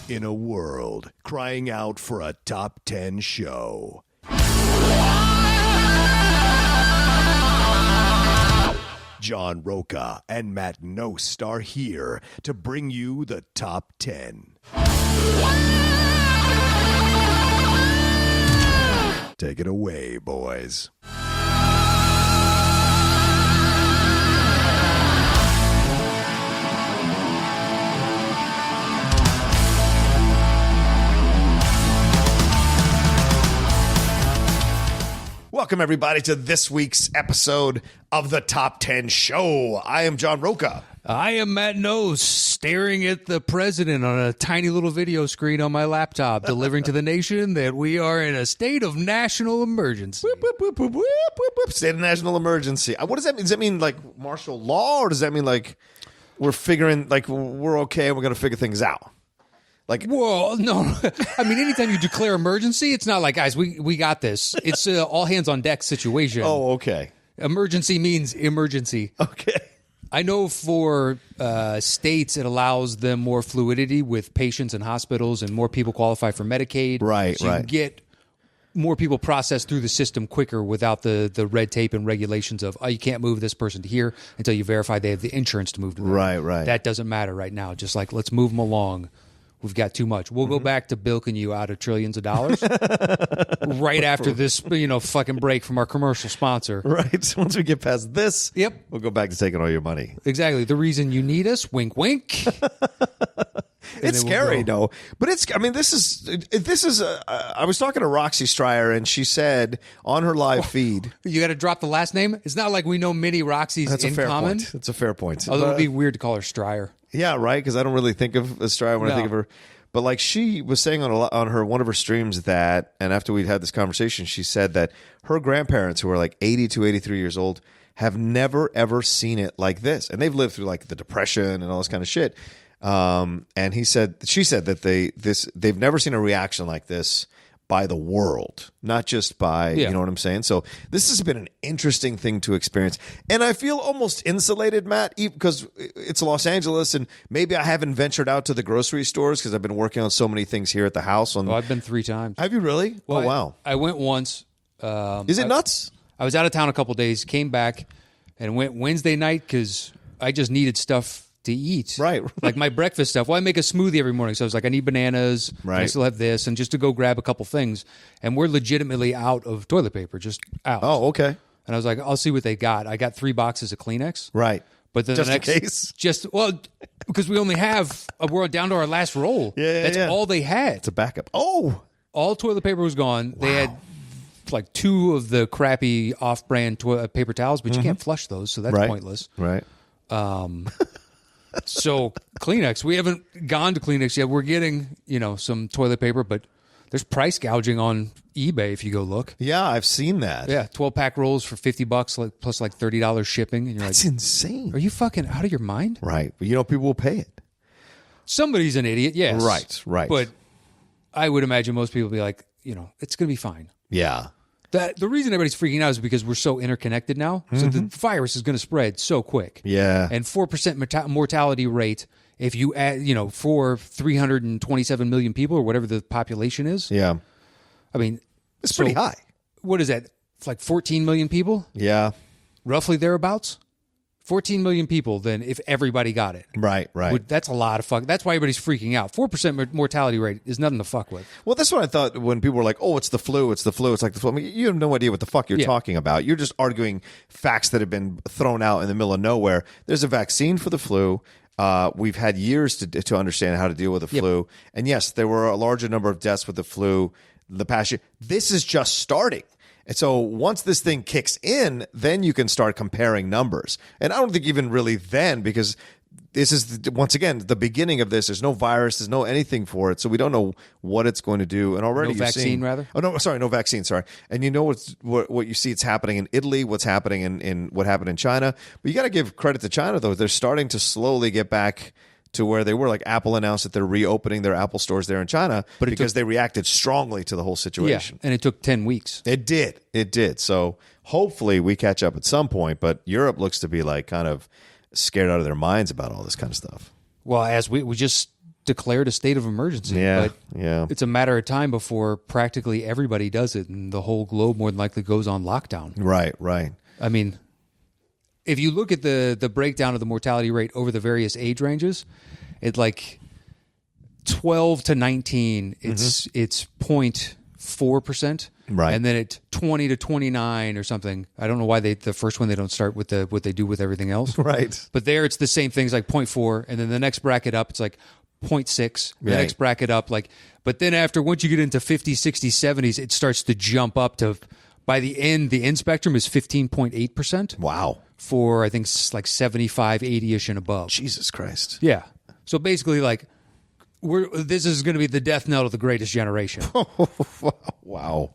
in a world crying out for a top 10 show. John Roca and Matt Nost are here to bring you the top 10. Take it away, boys. Welcome, everybody, to this week's episode of the Top 10 Show. I am John Roca. I am Matt Nost, staring at the president on a tiny little video screen on my laptop, delivering to the nation that we are in a state of national emergency. Whoop, whoop, whoop, whoop, whoop, whoop, whoop. State of national emergency. What does that mean? Does that mean like martial law, or does that mean like we're figuring, like we're okay and we're going to figure things out? Like, whoa, no. I mean, anytime you declare emergency, it's not like, guys, we got this. It's all hands on deck situation. Oh, okay. Emergency means emergency. Okay. I know for states, it allows them more fluidity with patients and hospitals, and more people qualify for Medicaid. Right, so you can get more people processed through the system quicker without the red tape and regulations of, oh, you can't move this person to here until you verify they have the insurance to move to there. Right. That doesn't matter right now. Just like, let's move them along. We've got too much. We'll go back to bilking you out of trillions of dollars right after this, fucking break from our commercial sponsor. Right. So once we get past this, yep, we'll go back to taking all your money. Exactly. The reason you need us, wink, wink. It's scary, though. But this is. I was talking to Roxy Stryer, and she said on her live feed, you got to drop the last name. It's not like we know many Roxys in common. That's a fair point. Although it would be weird to call her Stryer. Yeah, right. Because I don't really think of Stryer when I think of her. But like she was saying on one of her streams that, and after we'd had this conversation, she said that her grandparents, who are like 80 to 83 years old, have never ever seen it like this, and they've lived through like the Depression and all this kind of shit. And she said that they've never seen a reaction like this by the world, not just by, you know what I'm saying? So this has been an interesting thing to experience. And I feel almost insulated, Matt, because it's Los Angeles, and maybe I haven't ventured out to the grocery stores because I've been working on so many things here at the house. I've been 3 times. Have you really? Well, wow. I went once. Is it nuts? I was out of town a couple days, came back, and went Wednesday night because I just needed stuff to eat. Right. Like my breakfast stuff. Well, I make a smoothie every morning. So I was like, I need bananas. Right. I still have this. And just to go grab a couple things. And we're legitimately out of toilet paper, just out. Oh, okay. And I was like, I'll see what they got. I got 3 boxes of Kleenex. Right. But then just the next, in case? Because we only have, we're down to our last roll. Yeah. That's all they had. It's a backup. Oh. All toilet paper was gone. Wow. They had like 2 of the crappy off-brand paper towels, but you can't flush those, so that's pointless. Right. So Kleenex, we haven't gone to Kleenex yet. We're getting, some toilet paper, but there's price gouging on eBay if you go look. Yeah, I've seen that. Yeah, 12-pack rolls for $50, plus like $30 shipping, and you're That's insane. Are you fucking out of your mind? Right. But people will pay it. Somebody's an idiot, yes. Right. But I would imagine most people will be like, it's going to be fine. Yeah. The reason everybody's freaking out is because we're so interconnected now. So the virus is going to spread so quick. Yeah. And 4% mortality rate, if you add, for 327 million people or whatever the population is. Yeah. I mean, it's pretty high. What is that? It's like 14 million people? Yeah. Roughly thereabouts? 14 million people, then if everybody got it. Right. That's a lot of fuck. That's why everybody's freaking out. 4% mortality rate is nothing to fuck with. Well, that's what I thought when people were like, oh, it's the flu. It's like the flu. I mean, you have no idea what the fuck you're talking about. You're just arguing facts that have been thrown out in the middle of nowhere. There's a vaccine for the flu. We've had years to understand how to deal with the flu. And yes, there were a larger number of deaths with the flu the past year. This is just starting. And so once this thing kicks in, then you can start comparing numbers. And I don't think even really then, because this is, once again, the beginning of this. There's no virus. There's no anything for it. So we don't know what it's going to do. And already no vaccine, rather? Oh, no, sorry, no vaccine, sorry. And you know what you see it's happening in Italy, what's happening in what happened in China. But you got to give credit to China, though. They're starting to slowly get back to where they were. Like Apple announced that they're reopening their Apple stores there in China because they reacted strongly to the whole situation. Yeah, and it took 10 weeks. It did. So hopefully we catch up at some point. But Europe looks to be like kind of scared out of their minds about all this kind of stuff. Well, as we just declared a state of emergency. Yeah, But yeah. it's a matter of time before practically everybody does it, and the whole globe more than likely goes on lockdown. Right, right. I mean, if you look at the breakdown of the mortality rate over the various age ranges, it's like 12 to 19, it's 0.4%. Right. And then at 20 to 29 or something, I don't know why the first one they don't start with what they do with everything else. Right. But there it's the same things like 0.4, and then the next bracket up it's like 0.6. The Right. next bracket up but then after once you get into 50s, 60s, 70s, it starts to jump up to by the end spectrum is 15.8%. Wow. For I think like 75, 80ish and above. Jesus Christ. Yeah. So basically like this is going to be the death knell of the greatest generation. Wow.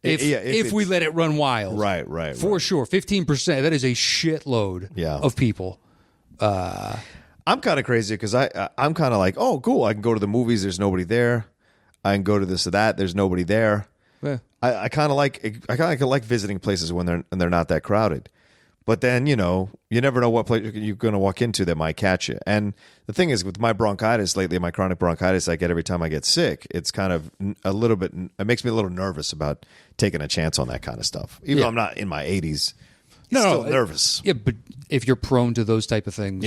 If we let it run wild. Right. For sure. 15%. That is a shitload of people. I'm kind of crazy because I'm kind of like, oh, cool. I can go to the movies. There's nobody there. I can go to this or that. There's nobody there. Yeah. I kind of like visiting places when they're not that crowded. But then, you never know what place you're going to walk into that might catch you. And the thing is, with my bronchitis lately, my chronic bronchitis I get every time I get sick, it's kind of a little bit, it makes me a little nervous about taking a chance on that kind of stuff. Even though I'm not in my 80s, still nervous. Yeah, but if you're prone to those type of things,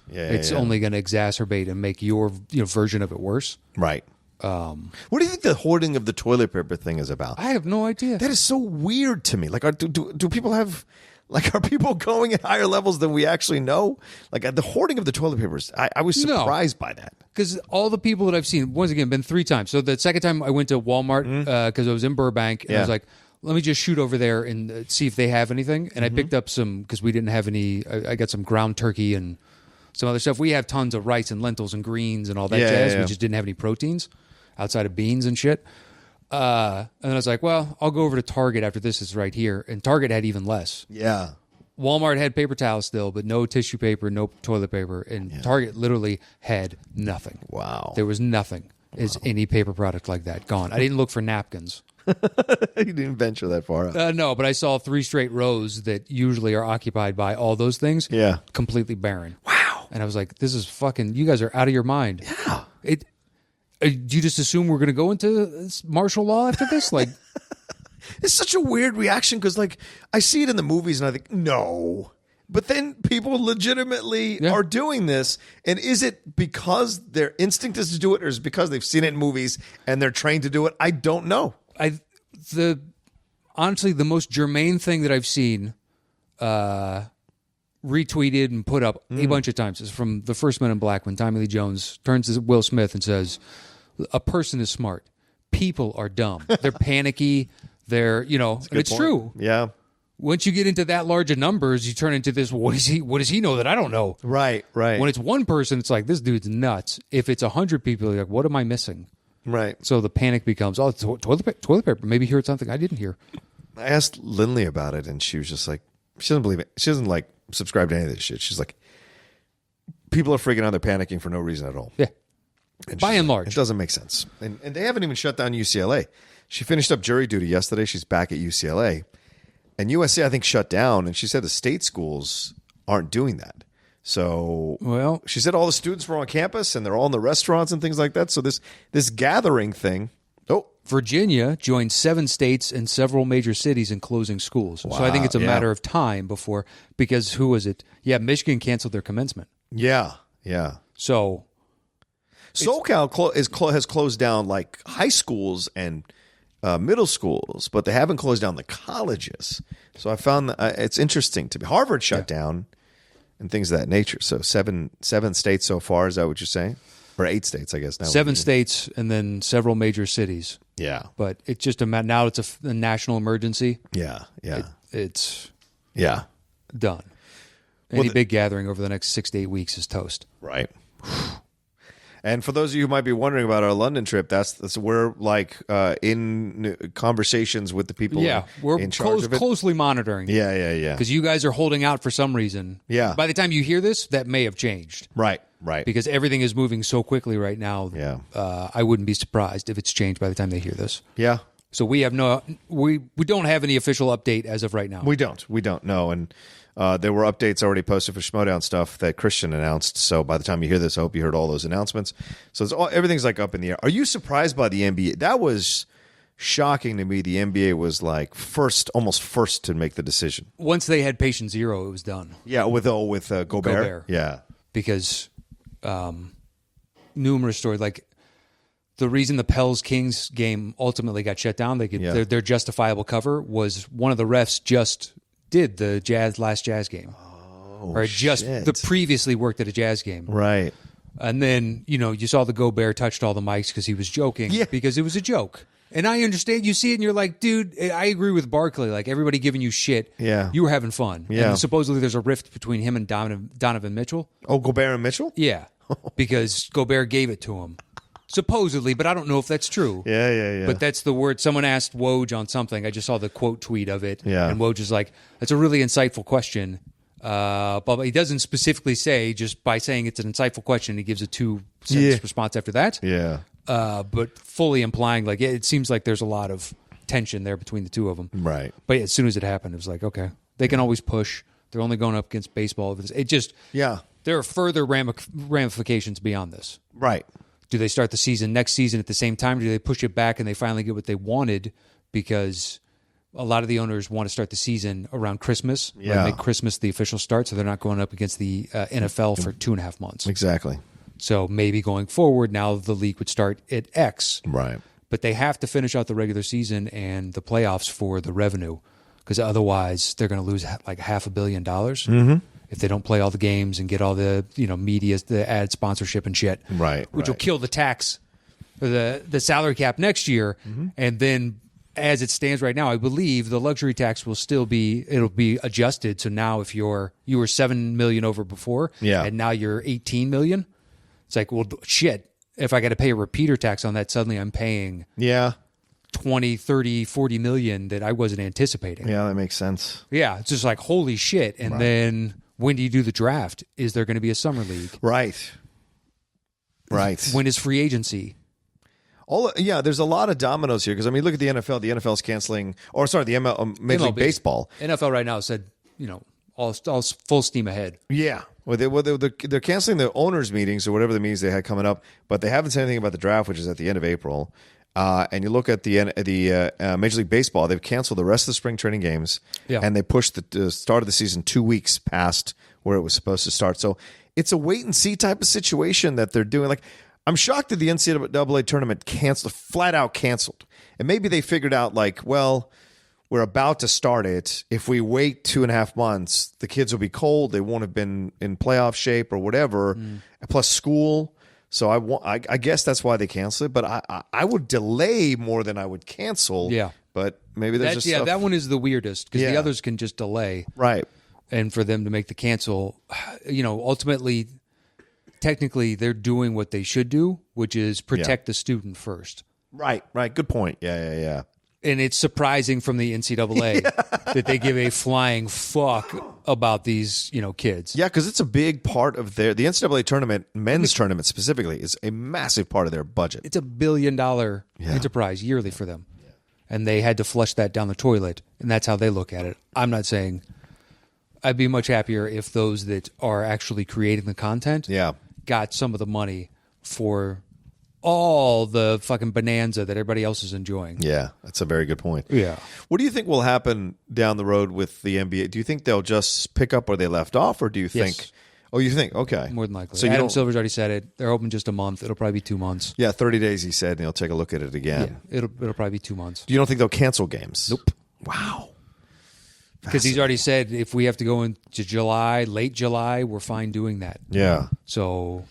it's only going to exacerbate and make your version of it worse. Right. What do you think the hoarding of the toilet paper thing is about? I have no idea. That is so weird to me. Like, do people have... Like, are people going at higher levels than we actually know? Like, the hoarding of the toilet papers, I was surprised by that. Because all the people that I've seen, once again, been 3 times. So the second time I went to Walmart because I was in Burbank, and I was like, let me just shoot over there and see if they have anything. And I picked up some, because we didn't have any, I got some ground turkey and some other stuff. We have tons of rice and lentils and greens and all that jazz. We just didn't have any proteins outside of beans and shit. And then I was like, well, I'll go over to Target after this is right here. And Target had even less. Yeah. Walmart had paper towels still, but no tissue paper, no toilet paper. And Target literally had nothing. Wow. There was nothing as any paper product like that. Gone. I didn't look for napkins. You didn't venture that far out. No, but I saw 3 straight rows that usually are occupied by all those things. Yeah. Completely barren. Wow. And I was like, this is fucking, you guys are out of your mind. Yeah. Do you just assume we're going to go into martial law after this? Like, it's such a weird reaction because, like, I see it in the movies and I think, no. But then people legitimately are doing this. And is it because their instinct is to do it, or is it because they've seen it in movies and they're trained to do it? I don't know. Honestly, the most germane thing that I've seen retweeted and put up a bunch of times is from the first Men in Black when Tommy Lee Jones turns to Will Smith and says, a person is smart. People are dumb. They're panicky. They're, and it's true. Yeah. Once you get into that large of numbers, you turn into this, what does he know that I don't know? Right. When it's one person, it's like, this dude's nuts. If it's 100 people, you're like, what am I missing? Right. So the panic becomes, toilet paper. Maybe he heard something I didn't hear. I asked Lindley about it, and she was just like, she doesn't believe it. She doesn't, like, subscribe to any of this shit. She's like, people are freaking out. They're panicking for no reason at all. Yeah. And by and large. It doesn't make sense. And they haven't even shut down UCLA. She finished up jury duty yesterday. She's back at UCLA. And USC, I think, shut down. And she said the state schools aren't doing that. So, well, she said all the students were on campus and they're all in the restaurants and things like that. So this gathering thing. Oh, Virginia joined 7 states and several major cities in closing schools. Wow, so I think it's a matter of time because who was it? Yeah, Michigan canceled their commencement. Yeah. So SoCal has closed down like high schools and middle schools, but they haven't closed down the colleges. So I found that it's interesting to me. Harvard shut down and things of that nature. So seven states so far. Is that what you're saying? Or 8 states, I guess now. 7 states and then several major cities. Yeah, but it's just now it's a national emergency. Yeah. It's done. Any big gathering over the next 6 to 8 weeks is toast. Right. And for those of you who might be wondering about our London trip, that's we're like in conversations with the people. Yeah, we're in charge of it. Closely monitoring. Yeah. Because you guys are holding out for some reason. Yeah. By the time you hear this, that may have changed. Right. Because everything is moving so quickly right now. Yeah. I wouldn't be surprised if it's changed by the time they hear this. Yeah. So we don't have any official update as of right now. We don't know. And there were updates already posted for Schmodown stuff that Christian announced. So by the time you hear this, I hope you heard all those announcements. So everything's like up in the air. Are you surprised by the NBA? That was shocking to me. The NBA was like almost first to make the decision. Once they had patient zero, it was done. Yeah, with Gobert. Yeah, because numerous stories like. The reason the Pels Kings game ultimately got shut down, their justifiable cover was one of the refs just did the last Jazz game, previously worked at a Jazz game, right? And then you saw the Gobert touched all the mics because he was joking, because it was a joke. And I understand. You see it, and you're like, dude, I agree with Barkley. Like everybody giving you shit, you were having fun. Yeah. And supposedly there's a rift between him and Donovan Mitchell. Oh, Gobert and Mitchell? Yeah, because Gobert gave it to him. Supposedly, but I don't know if that's true. Yeah. But that's the word. Someone asked Woj on something. I just saw the quote tweet of it. Yeah. And Woj is like, that's a really insightful question. But he doesn't specifically say, just by saying it's an insightful question, he gives a 2-sentence response after that. Yeah. But fully implying, like, it seems like there's a lot of tension there between the two of them. Right. But as soon as it happened, it was like, okay, they can always push. They're only going up against baseball. It just, there are further ramifications beyond this. Right. Do they start the season next season at the same time? Do they push it back and they finally get what they wanted? Because a lot of the owners want to start the season around Christmas. Yeah. Make Christmas the official start, so they're not going up against the NFL for 2.5 months. Exactly. So maybe going forward, now the league would start at X. Right. But they have to finish out the regular season and the playoffs for the revenue, because otherwise they're going to lose like $500 million. Mm-hmm. If they don't play all the games and get all the media, the ad sponsorship and shit, which will kill the tax, or the salary cap next year, and then as it stands right now, I believe the luxury tax will still be adjusted. So now if you were $7 million over before, and now you're $18 million, it's like, well, shit. If I got to pay a repeater tax on that, suddenly I'm paying 20, 30, 40 million that I wasn't anticipating. Yeah, that makes sense. Yeah, it's just like holy shit, and then. When do you do the draft? Is there going to be a summer league? Right. When is free agency? There's a lot of dominoes here because look at the NFL. The NFL's canceling, the Major League Baseball. NFL right now said, all full steam ahead. Yeah, they're canceling the owners' meetings or whatever the meetings they had coming up, but they haven't said anything about the draft, which is at the end of April. And you look at the Major League Baseball, they've canceled the rest of the spring training games, and they pushed the start of the season 2 weeks past where it was supposed to start. So it's a wait-and-see type of situation that they're doing. Like, I'm shocked that the NCAA tournament flat out canceled. And maybe they figured out, like, well, we're about to start it. If we wait 2.5 months, the kids will be cold. They won't have been in playoff shape or whatever, plus school. So I guess that's why they cancel it. But I would delay more than I would cancel. Yeah. But maybe there's just that one is the weirdest because the others can just delay. Right. And for them to make the cancel, ultimately, technically, they're doing what they should do, which is protect the student first. Right. Good point. Yeah. And it's surprising from the NCAA that they give a flying fuck about these, kids. Yeah, because it's a big part of the NCAA tournament, men's tournament specifically, is a massive part of their budget. It's $1 billion enterprise yearly for them. Yeah. And they had to flush that down the toilet, and that's how they look at it. I'm not saying I'd be much happier if those that are actually creating the content got some of the money for all the fucking bonanza that everybody else is enjoying. Yeah, that's a very good point. Yeah. What do you think will happen down the road with the NBA? Do you think they'll just pick up where they left off, or do you think... Yes. Oh, you think? Okay. More than likely. So Adam Silver's already said it. They're open just a month. It'll probably be 2 months. Yeah, 30 days, he said, and he'll take a look at it again. Yeah, it'll probably be 2 months. You don't think they'll cancel games? Nope. Wow. Because he's already said if we have to go into July, late July, we're fine doing that. Yeah. So...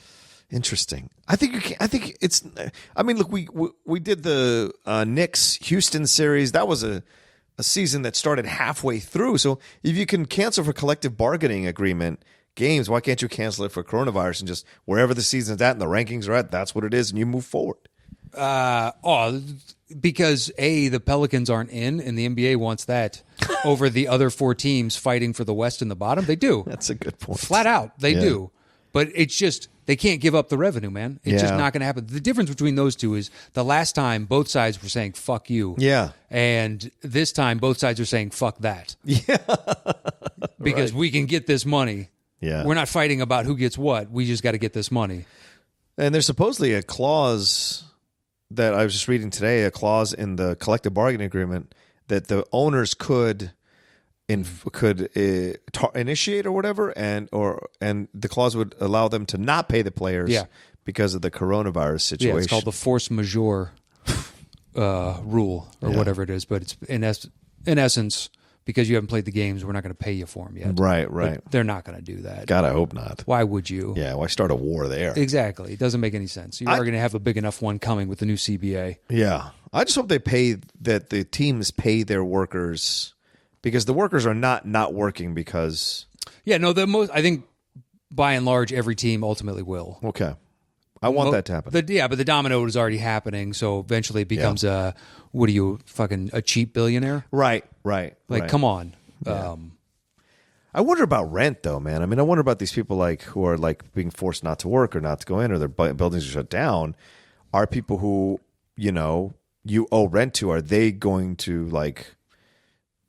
Interesting. I think it's. Look, we did the Knicks Houston series. That was a season that started halfway through. So if you can cancel for collective bargaining agreement games, why can't you cancel it for coronavirus and just wherever the season's at and the rankings are at, that's what it is, and you move forward? Because the Pelicans aren't in, and the NBA wants that over the other 4 teams fighting for the West and the bottom. They do. That's a good point. Flat out, they do. But it's just They can't give up the revenue, man. It's just not going to happen. The difference between those two is the last time both sides were saying "fuck you," and this time both sides are saying "fuck that," because we can get this money. Yeah, we're not fighting about who gets what. We just got to get this money. And there's supposedly a clause that I was just reading today, a clause in the collective bargaining agreement that the owners could initiate or whatever, and the clause would allow them to not pay the players because of the coronavirus situation. Yeah, it's called the force majeure rule or whatever it is. But it's in essence, because you haven't played the games, we're not going to pay you for them yet. Right. But they're not going to do that. God, I hope not. Why would you? Yeah, why start a war there? Exactly. It doesn't make any sense. You are going to have a big enough one coming with the new CBA. Yeah. I just hope that the teams pay their workers, because the workers are not working because... Yeah, no, I think by and large, every team ultimately will. Okay. I want that to happen. But the domino is already happening, so eventually it becomes a cheap billionaire? Right. Come on. Yeah. I wonder about rent, though, man. I mean, I wonder about these people who are being forced not to work or not to go in, or their buildings are shut down. Are people who, you owe rent to, are they going to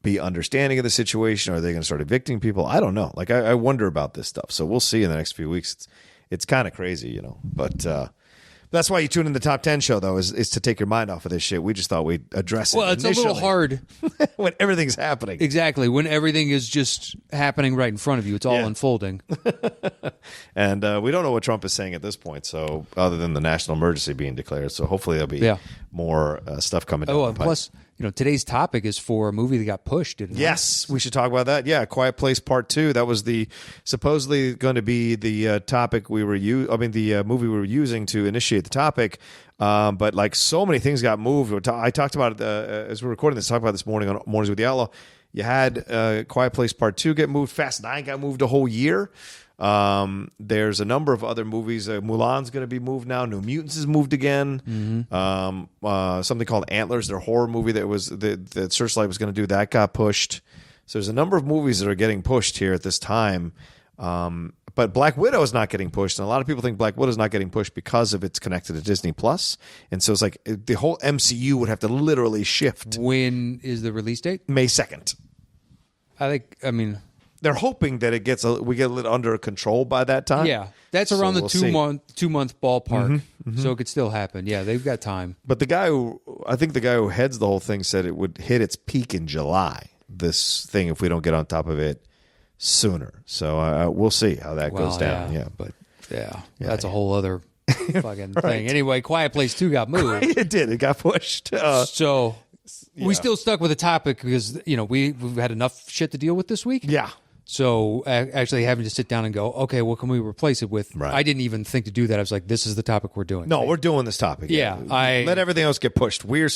be understanding of the situation? Or are they going to start evicting people? I don't know. I wonder about this stuff. So we'll see in the next few weeks. It's kind of crazy, But that's why you tune in the Top 10 show, though, is to take your mind off of this shit. We just thought we'd address it. Well, it's a little hard when everything's happening. Exactly. When everything is just happening right in front of you. It's all unfolding. And we don't know what Trump is saying at this point, so other than the national emergency being declared. So hopefully there'll be more stuff coming down the pipe. Plus, today's topic is for a movie that got pushed, didn't it? Yes, we should talk about that. Yeah, Quiet Place Part 2. That was supposedly going to be the topic the movie we were using to initiate the topic. But so many things got moved. I talked about it as we're recording this. Talked about this morning on Mornings with the Outlaw. You had Quiet Place Part 2 get moved. Fast 9 got moved a whole year. There's a number of other movies. Mulan's going to be moved now. New Mutants is moved again. Mm-hmm. Something called Antlers, their horror movie that Searchlight was going to do, that got pushed. So there's a number of movies that are getting pushed here at this time. But Black Widow is not getting pushed, and a lot of people think Black Widow is not getting pushed because of it's connected to Disney Plus, and so it's the whole MCU would have to literally shift. When is the release date? May 2nd. They're hoping that we get a little under control by that time. Yeah, that's around the 2 month ballpark, so it could still happen. Yeah, they've got time. But the guy who heads the whole thing said it would hit its peak in July. This thing, if we don't get on top of it sooner, so we'll see how that goes down. That's a whole other fucking thing. Anyway, Quiet Place 2 got moved. It did. It got pushed. We still stuck with the topic because we've had enough shit to deal with this week. Yeah. So actually having to sit down and go, okay, what can we replace it with? Right. I didn't even think to do that. I was like, this is the topic we're doing. No, we're doing this topic. Yeah. Let everything else get pushed. We're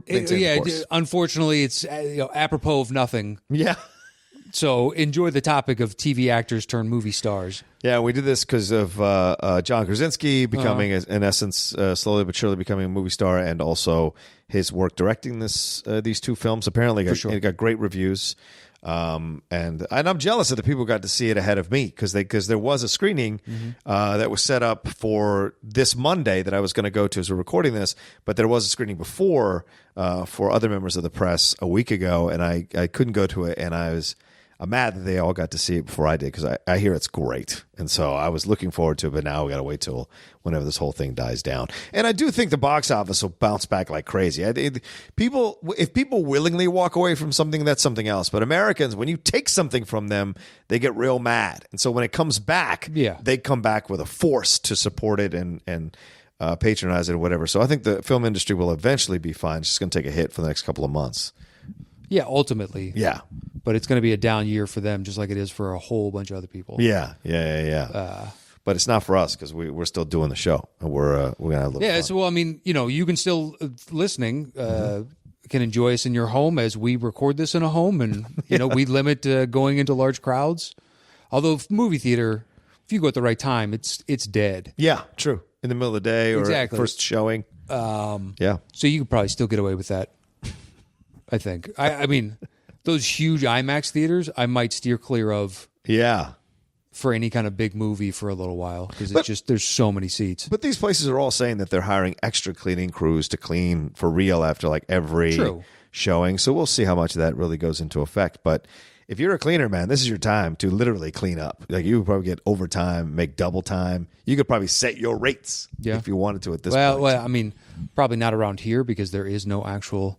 maintaining course. Unfortunately, it's apropos of nothing. Yeah. So enjoy the topic of TV actors turn movie stars. Yeah, we did this because of John Krasinski becoming, in essence, slowly but surely becoming a movie star, and also his work directing these two films. Apparently, it got great reviews. And I'm jealous that the people got to see it ahead of me because there was a screening that was set up for this Monday that I was going to go to as we're recording this, but there was a screening before for other members of the press a week ago, and I couldn't go to it, and I'm mad that they all got to see it before I did because I hear it's great. And so I was looking forward to it, but now we got to wait till whenever this whole thing dies down. And I do think the box office will bounce back like crazy. If people willingly walk away from something, that's something else. But Americans, when you take something from them, they get real mad. And so when it comes back, they come back with a force to support it and patronize it or whatever. So I think the film industry will eventually be fine. It's just going to take a hit for the next couple of months. Yeah, ultimately. Yeah. But it's going to be a down year for them, just like it is for a whole bunch of other people. Yeah. But it's not for us because we're still doing the show, and we're going to have a little fun. So, well, I mean, you can still, listening, can enjoy us in your home as we record this in a home, and, we limit going into large crowds. Although movie theater, if you go at the right time, it's dead. Yeah, true. In the middle of the day or first showing. Yeah. So you could probably still get away with that, I think. I mean, those huge IMAX theaters, I might steer clear of. Yeah. for any kind of big movie for a little while because it's just there's so many seats. But these places are all saying that they're hiring extra cleaning crews to clean for real after like every showing. So we'll see how much of that really goes into effect. But if you're a cleaner, man, this is your time to literally clean up. Like you would probably get overtime, make double time. You could probably set your rates if you wanted to at this point. Well, I mean, probably not around here because there is no actual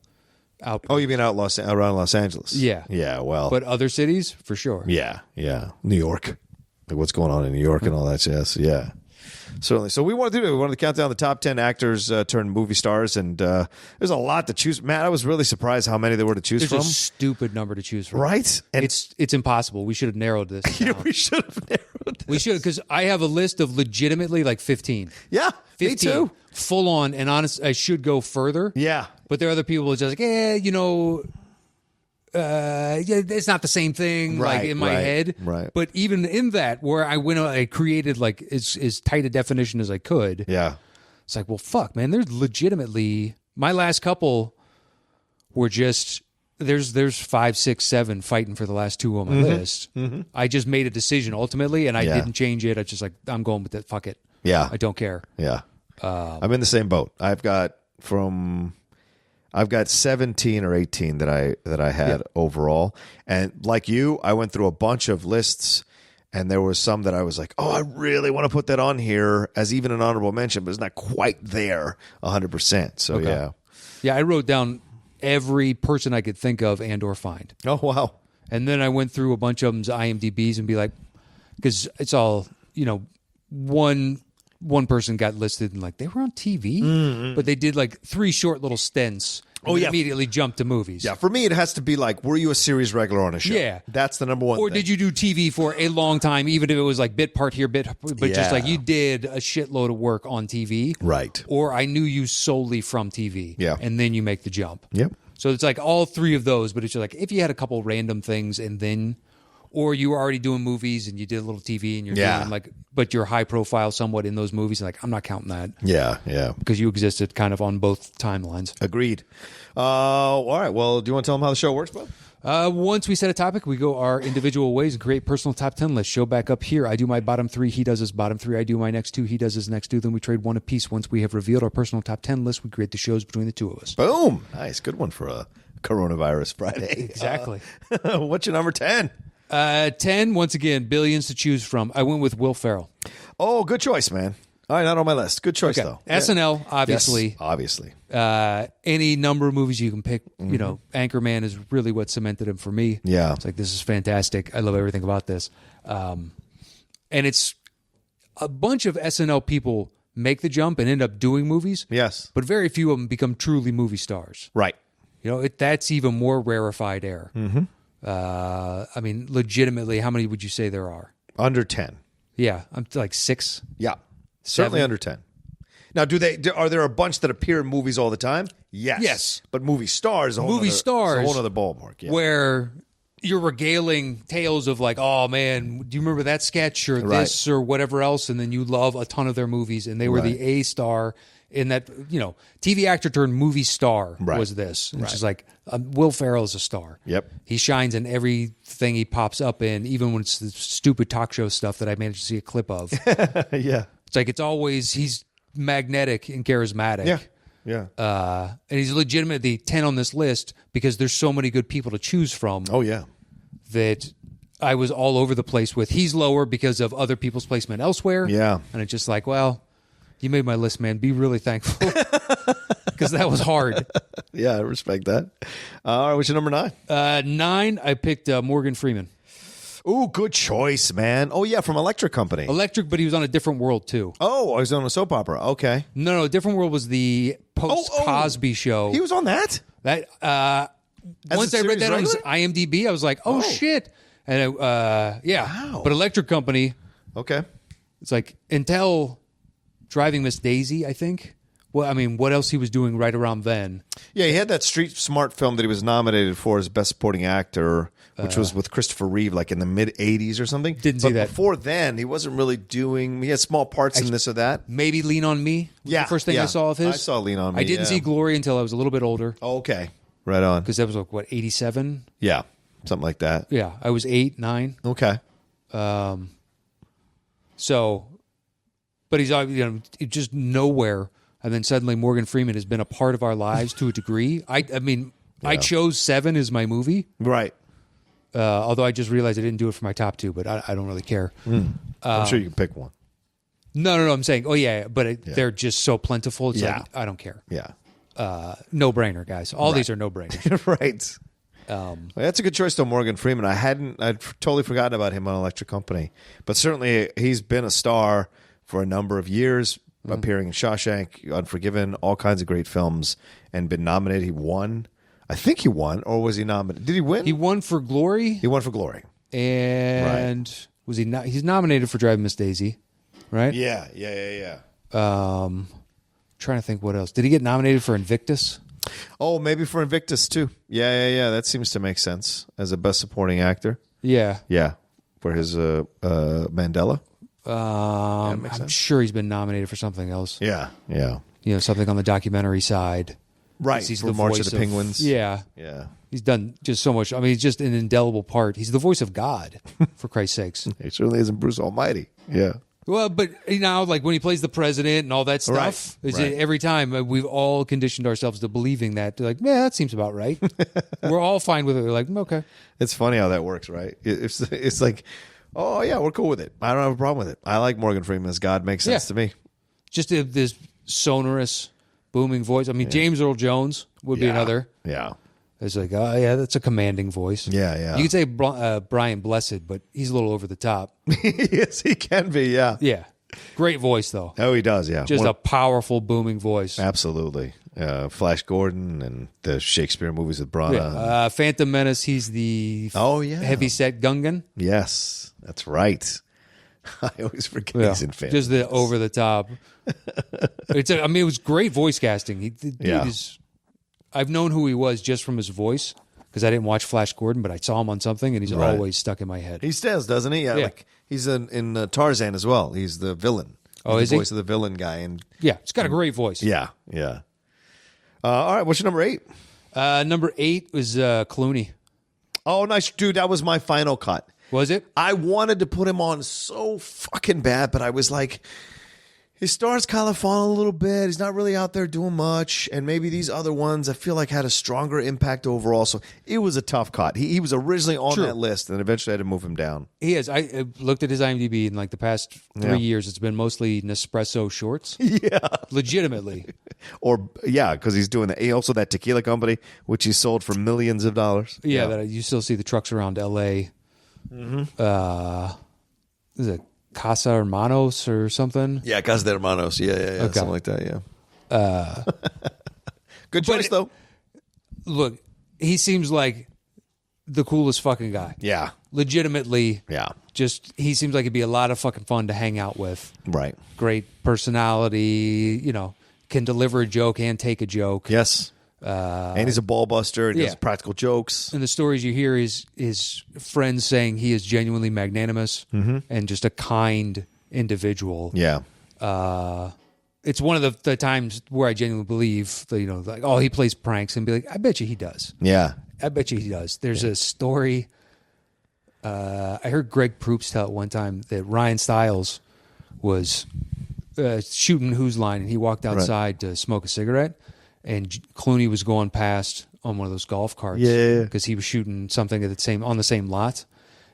outbreak. Oh, you mean around Los Angeles? Yeah. Yeah, well. But other cities, for sure. Yeah. New York. Like what's going on in New York and all that jazz. Yeah. Certainly. So we wanted to count down the top 10 actors turned movie stars, and there's a lot to choose. Matt, I was really surprised how many there were to choose from. There's a stupid number to choose from. Right? And it's impossible. We should have narrowed this down. We should have narrowed this. We should, because I have a list of legitimately like 15. Yeah, 15, me too. Full on, and honest, I should go further. Yeah. But there are other people who are just like, it's not the same thing, like in my head. Right. But even in that, where I created like as tight a definition as I could. Yeah. It's like, well, fuck, man. There's legitimately my last couple were just there's 5, 6, 7 fighting for the last 2 on my list. Mm-hmm. I just made a decision ultimately, and I didn't change it. I just like I'm going with it. Fuck it. Yeah. I don't care. Yeah. I'm in the same boat. I've got 17 or 18 that I had overall. And like you, I went through a bunch of lists, and there was some that I was like, oh, I really want to put that on here as even an honorable mention, but it's not quite there 100%. So, yeah. Yeah, I wrote down every person I could think of and or find. Oh, wow. And then I went through a bunch of them's IMDb's and be like, because it's all, one person got listed and like they were on TV, but they did like 3 short little stints. And immediately jumped to movies. Yeah, for me, it has to be like, were you a series regular on a show? Yeah. That's the number one Or thing. did you do TV for a long time, even if it was like bit part here, but just like you did a shitload of work on TV. Right. Or I knew you solely from TV. Yeah. And then you make the jump. Yep. So it's like all 3 of those, but it's just like if you had a couple random things and then, or you were already doing movies and you did a little TV and you're doing like, but you're high profile somewhat in those movies. Like, I'm not counting that. Yeah. Because you existed kind of on both timelines. Agreed. All right. Well, do you want to tell them how the show works, Bob? Once we set a topic, we go our individual ways and create personal top 10 lists. Show back up here. I do my bottom 3. He does his bottom 3. I do my next 2. He does his next 2. Then we trade 1 apiece. Once we have revealed our personal top 10 list, we create the shows between the 2 of us. Boom. Nice. Good one for a Coronavirus Friday. Exactly. What's your number 10? 10, once again, billions to choose from. I went with Will Ferrell. Oh, good choice, man. All right, not on my list. Good choice, though. SNL, obviously. Yes, obviously. Any number of movies you can pick. Anchorman is really what cemented him for me. Yeah. It's like, this is fantastic. I love everything about this. And it's a bunch of SNL people make the jump and end up doing movies. Yes. But very few of them become truly movie stars. Right. That's even more rarefied air. Mm-hmm. I mean, legitimately, how many would you say there are? Under 10. Yeah, I'm like 6. Yeah, certainly 7. under 10. Now, are there a bunch that appear in movies all the time? Yes. But movie stars, is a whole other ballpark. Yeah. Where you're regaling tales of like, oh man, do you remember that sketch or this or whatever else? And then you love a ton of their movies, and they were the A star in that, TV actor turned movie star was this. And it's just like, Will Ferrell is a star. Yep. He shines in everything he pops up in, even when it's the stupid talk show stuff that I managed to see a clip of. Yeah. It's like, he's magnetic and charismatic. Yeah. Yeah. And he's legitimately 10 on this list because there's so many good people to choose from. Oh, yeah. That I was all over the place with. He's lower because of other people's placement elsewhere. Yeah. And it's just like, well, you made my list, man. Be really thankful. Because that was hard. Yeah, I respect that. All right, what's your number 9? 9, I picked Morgan Freeman. Ooh, good choice, man. Oh, yeah, from Electric Company. Electric, but he was on A Different World, too. Oh, I was on a soap opera. Okay. No, Different World was the post-Cosby show. He was on that? That once I read that on IMDb, I was like, oh. shit. And Wow. But Electric Company. Okay. It's like until Driving Miss Daisy, I think. Well, I mean, what else he was doing right around then? Yeah, he had that Street Smart film that he was nominated for as Best Supporting Actor, which was with Christopher Reeve, like in the mid-'80s or something. Didn't see that. Before then, he wasn't really doing... He had small parts in this or that. Maybe Lean on Me was the first thing I saw of his. I saw Lean on Me, I didn't see Glory until I was a little bit older. Oh, okay. Right on. Because that was like, what, 87? Yeah, something like that. Yeah, I was 8, 9. Okay. So, but he's just nowhere. And then suddenly Morgan Freeman has been a part of our lives to a degree. I chose Seven as my movie. Right. Although I just realized I didn't do it for my top two, but I don't really care. I'm sure you can pick one. No. I'm saying, they're just so plentiful. It's like, I don't care. Yeah. No brainer, guys. All these are no brainers. Right. Well, that's a good choice, though, Morgan Freeman. I'd totally forgotten about him on Electric Company, but certainly he's been a star for a number of years, appearing in Shawshank, Unforgiven, all kinds of great films, and been nominated. He won. I think he won, or was he nominated? Did he win? He won for Glory. He won for Glory. And was he not? He's nominated for Driving Miss Daisy, right? Yeah. Trying to think what else. Did he get nominated for Invictus? Oh, maybe for Invictus, too. Yeah. That seems to make sense as a Best Supporting Actor. Yeah. Yeah, for his Mandela. I'm sure he's been nominated for something else. Yeah. Something on the documentary side. Right, He's for the March voice of the Penguins. Yeah. He's done just so much. I mean, he's just an indelible part. He's the voice of God, for Christ's sakes. He certainly isn't Bruce Almighty. Yeah. Well, but like when he plays the president and all that stuff, every time we've all conditioned ourselves to believing that. They're like, yeah, that seems about right. We're all fine with it. We're like, okay. It's funny how that works, right? It's like, oh, yeah, we're cool with it. I don't have a problem with it. I like Morgan Freeman as God. Makes sense to me. Just this sonorous, booming voice. I mean, James Earl Jones would be another. Yeah. It's like, oh, yeah, that's a commanding voice. Yeah. You could say Brian Blessed, but he's a little over the top. Yes, he can be, yeah. Yeah. Great voice, though. Oh, he does, yeah. Just a powerful, booming voice. Absolutely. Flash Gordon and the Shakespeare movies with Brana. Yeah. Phantom Menace, he's the heavyset Gungan. Yes, that's right. I always forget he's in Phantom Just the over the top. It was great voice casting. I've known who he was just from his voice because I didn't watch Flash Gordon, but I saw him on something, and he's always stuck in my head. He stays, doesn't he? Yeah. Like he's in Tarzan as well. He's the villain. He's the voice of the villain guy. And he's got a great voice. Yeah. All right, what's your number 8? Number 8 was Clooney. Oh, nice. Dude, that was my final cut. Was it? I wanted to put him on so fucking bad, but I was like, his star's kind of falling a little bit. He's not really out there doing much. And maybe these other ones I feel like had a stronger impact overall. So it was a tough cut. He was originally on that list, and eventually I had to move him down. He is. I looked at his IMDb in like the past 3 years. It's been mostly Nespresso shorts. Yeah. Legitimately. Because he's doing also that tequila company, which he sold for millions of dollars. Yeah. That you still see the trucks around L.A. Mm-hmm. Is it Casa Hermanos or something? Yeah, Casa de Hermanos. Yeah. Okay. Something like that, yeah. Good choice, though. Look, he seems like the coolest fucking guy. Yeah. Legitimately. Yeah. Just, he seems like it'd be a lot of fucking fun to hang out with. Right. Great personality, can deliver a joke and take a joke. Yes. And he's a ball buster and does practical jokes. And the stories you hear is his friends saying he is genuinely magnanimous and just a kind individual. Yeah. It's one of the times where I genuinely believe that, he plays pranks, and be like, I bet you he does. Yeah. I bet you he does. There's a story. I heard Greg Proops tell it one time that Ryan Stiles was shooting Who's Line, and he walked outside to smoke a cigarette. And Clooney was going past on one of those golf carts because he was shooting something on the same lot.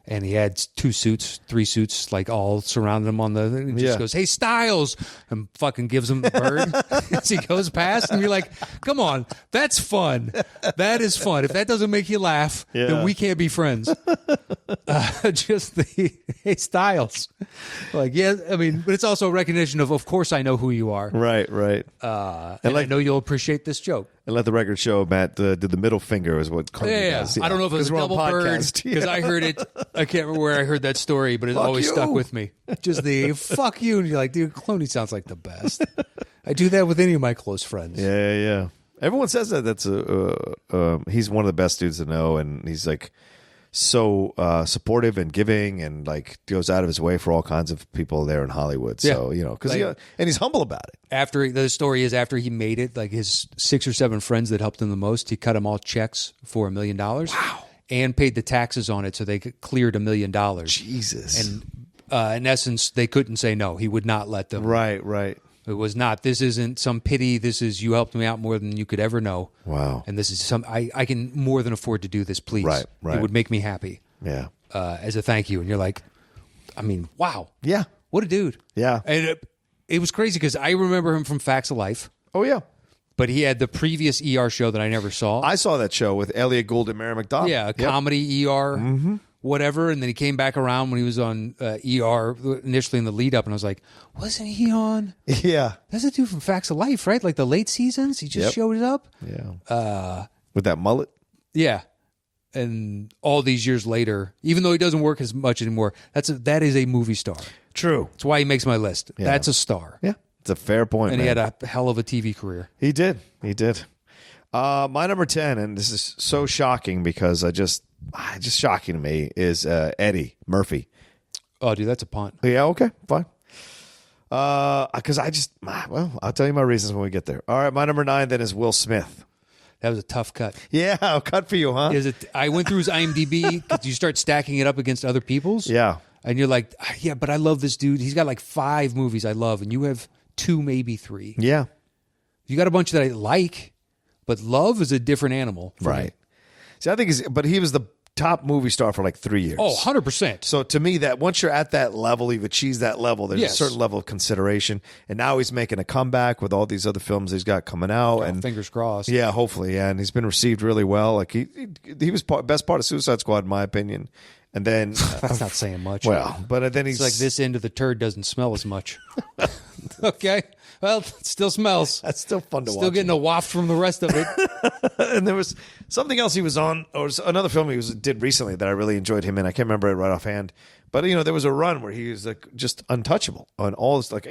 And he had 2 suits, 3 suits, like all surrounded him on and he just goes, "Hey, Styles," and fucking gives him the bird as he goes past. And you're like, come on, that's fun. That is fun. If that doesn't make you laugh, then we can't be friends. Just hey, Styles. Like, but it's also a recognition of course I know who you are. Right. And I know you'll appreciate this joke. And let the record show Matt did the middle finger is what Clooney does. I don't know if it was a double bird because I heard it. I can't remember where I heard that story, but it always stuck with me. Just the fuck you. And you're like, dude, Clooney sounds like the best. I do that with any of my close friends. Yeah. Everyone says that. That's he's one of the best dudes to know. And he's like so supportive and giving and like goes out of his way for all kinds of people there in Hollywood. So, because and he's humble about it. After he made it, like his 6 or 7 friends that helped him the most, he cut them all checks for $1 million. Wow. And paid the taxes on it so they cleared $1 million. Jesus. And in essence, they couldn't say no. He would not let them. Right, right. It was not, this isn't some pity. This is, you helped me out more than you could ever know. Wow. And this is I can more than afford to do this, please. Right, right. It would make me happy. Yeah. As a thank you. And you're like, I mean, wow. Yeah. What a dude. Yeah. And it was crazy because I remember him from Facts of Life, Oh, yeah. but he had the previous ER show that I never saw. I saw that show with Elliot Gould and Mary McDonald. Yeah, a Yep. comedy ER, whatever. And then he came back around when he was on ER initially in the lead up, and I was like, wasn't he on? Yeah. That's a dude from Facts of Life, right? Like the late seasons. He just Yep. showed up. Yeah. With that mullet. Yeah. And all these years later, even though he doesn't work as much anymore, that is a movie star. True. That's why he makes my list. Yeah. That's a star. Yeah. It's a fair point. And man. he had a hell of a TV career. He did. He did. My number 10, and this is so shocking because just shocking to me, is Eddie Murphy. Oh, dude, that's a punt. Yeah, okay, fine. Because I'll tell you my reasons when we get there. All right, my number 9 then is Will Smith. That was a tough cut. Yeah, cut for you, huh? I went through his IMDb because you start stacking it up against other people's. Yeah. And you're like, yeah, but I love this dude. He's got like 5 movies I love, and you have 2, maybe 3. Yeah. You got a bunch that I like, but love is a different animal. For Right. me. See, I think but he was the top movie star for like 3 years. Oh, 100%. So to me, that once you're at that level, you've achieved that level, there's Yes. a certain level of consideration. And now he's making a comeback with all these other films he's got coming out. And Fingers crossed. yeah, hopefully. Yeah. And he's been received really well. Like he was best part of Suicide Squad, in my opinion. And then, That's not saying much. well, but then he's It's like this end of the turd doesn't smell as much. Okay. Well, it still smells. That's still fun to watch. Still getting a waft from the rest of it. And there was something else he was on, or another film he did recently that I really enjoyed him in. I can't remember it right offhand. But, there was a run where he was like just untouchable on all this. Like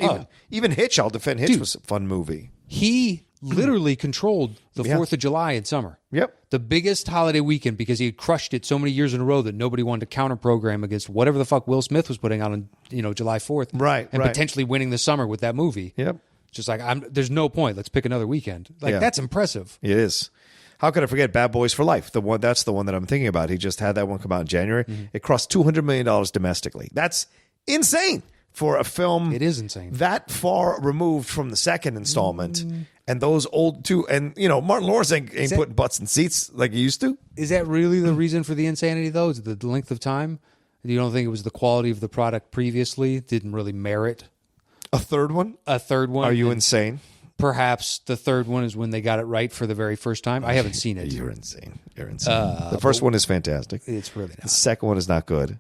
even Hitch, I'll defend Hitch, was a fun movie. He literally controlled the 4th of July in summer. Yep. The biggest holiday weekend because he had crushed it so many years in a row that nobody wanted to counter program against whatever the fuck Will Smith was putting out on, July 4th. Right, And right. potentially winning the summer with that movie. Yep. Just like, there's no point. Let's pick another weekend. Like, Yeah. that's impressive. It is. How could I forget Bad Boys for Life? That's the one that I'm thinking about. He just had that one come out in January. It crossed $200 million domestically. That's insane for a film. It is insane. That far removed from the second installment. And those old two, and Martin Lawrence ain't putting butts in seats like he used to. Is that really the reason for the insanity, though? Is it the length of time? You don't think it was the quality of the product previously didn't really merit A third one? a third one? Are you insane? Perhaps the third one is when they got it right for the very first time. I haven't seen it. You're insane. You're insane. The first one is fantastic. It's really The not. second one is not good.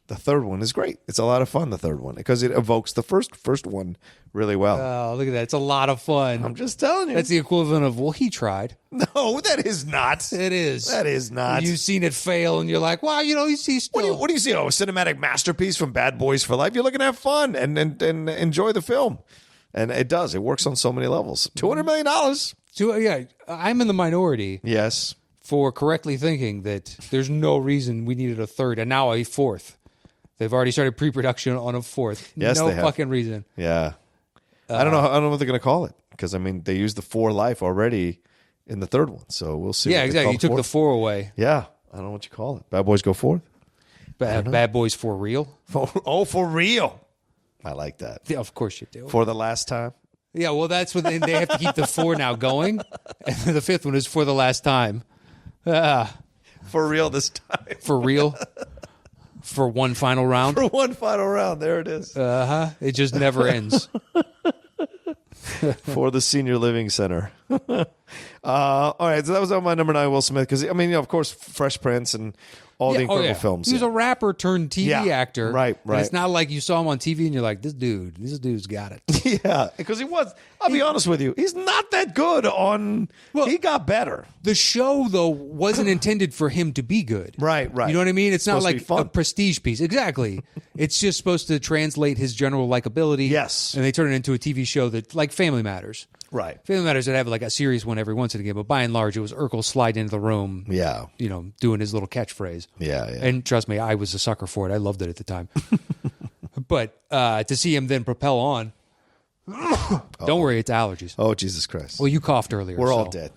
The third one is great. It's a lot of fun, the third one, because it evokes the first one really well. Oh, look at that. It's a lot of fun. I'm just telling you. That's the equivalent of, well, he tried. No, that is not. It is. That is not. You've seen it fail, and you're like, wow, he's still. What do you see? Oh, a cinematic masterpiece from Bad Boys for Life. You're looking to have fun and enjoy the film. And it does. It works on so many levels. $200 million. So, yeah, I'm in the minority Yes. for correctly thinking that there's no reason we needed a third and now a fourth. They've already started pre-production on a fourth. Yes, no they have. fucking reason. Yeah. I don't know what they're going to call it, because they used the 4 life already in the third one. So we'll see. Yeah, what they exactly. call You took the fourth. 4 away. Yeah. I don't know what you call it. Bad Boys go fourth? Bad Boys for real? Oh, for real. I like that. Yeah, of course you do. For the last time. Yeah, well, that's what they have to keep the 4 now going. And the 5th one is for the last time. For real this time. For real. For one final round. For one final round. There it is. It just never ends. For the Senior Living Center. All right, so that was on my number 9, Will Smith, because, of course, Fresh Prince and all the incredible films. He was a rapper turned TV Yeah, actor. right. And it's not like you saw him on TV and you're like, this dude's got it. Yeah, because he was. I'll be honest with you, he's not that good on. Well, he got better. The show, though, wasn't intended for him to be good. Right. You know what I mean? It's not Supposed to be like fun. a prestige piece. Exactly. It's just supposed to translate his general likability. Yes. And they turn it into a TV show that, like Family Matters. Right. Family Matters would have like a serious one every once in a game, but by and large, it was Urkel sliding into the room. Yeah. Doing his little catchphrase. Yeah. And trust me, I was a sucker for it. I loved it at the time. But to see him then propel on, don't worry, it's allergies. Oh, Jesus Christ. Well, you coughed earlier. We're all so,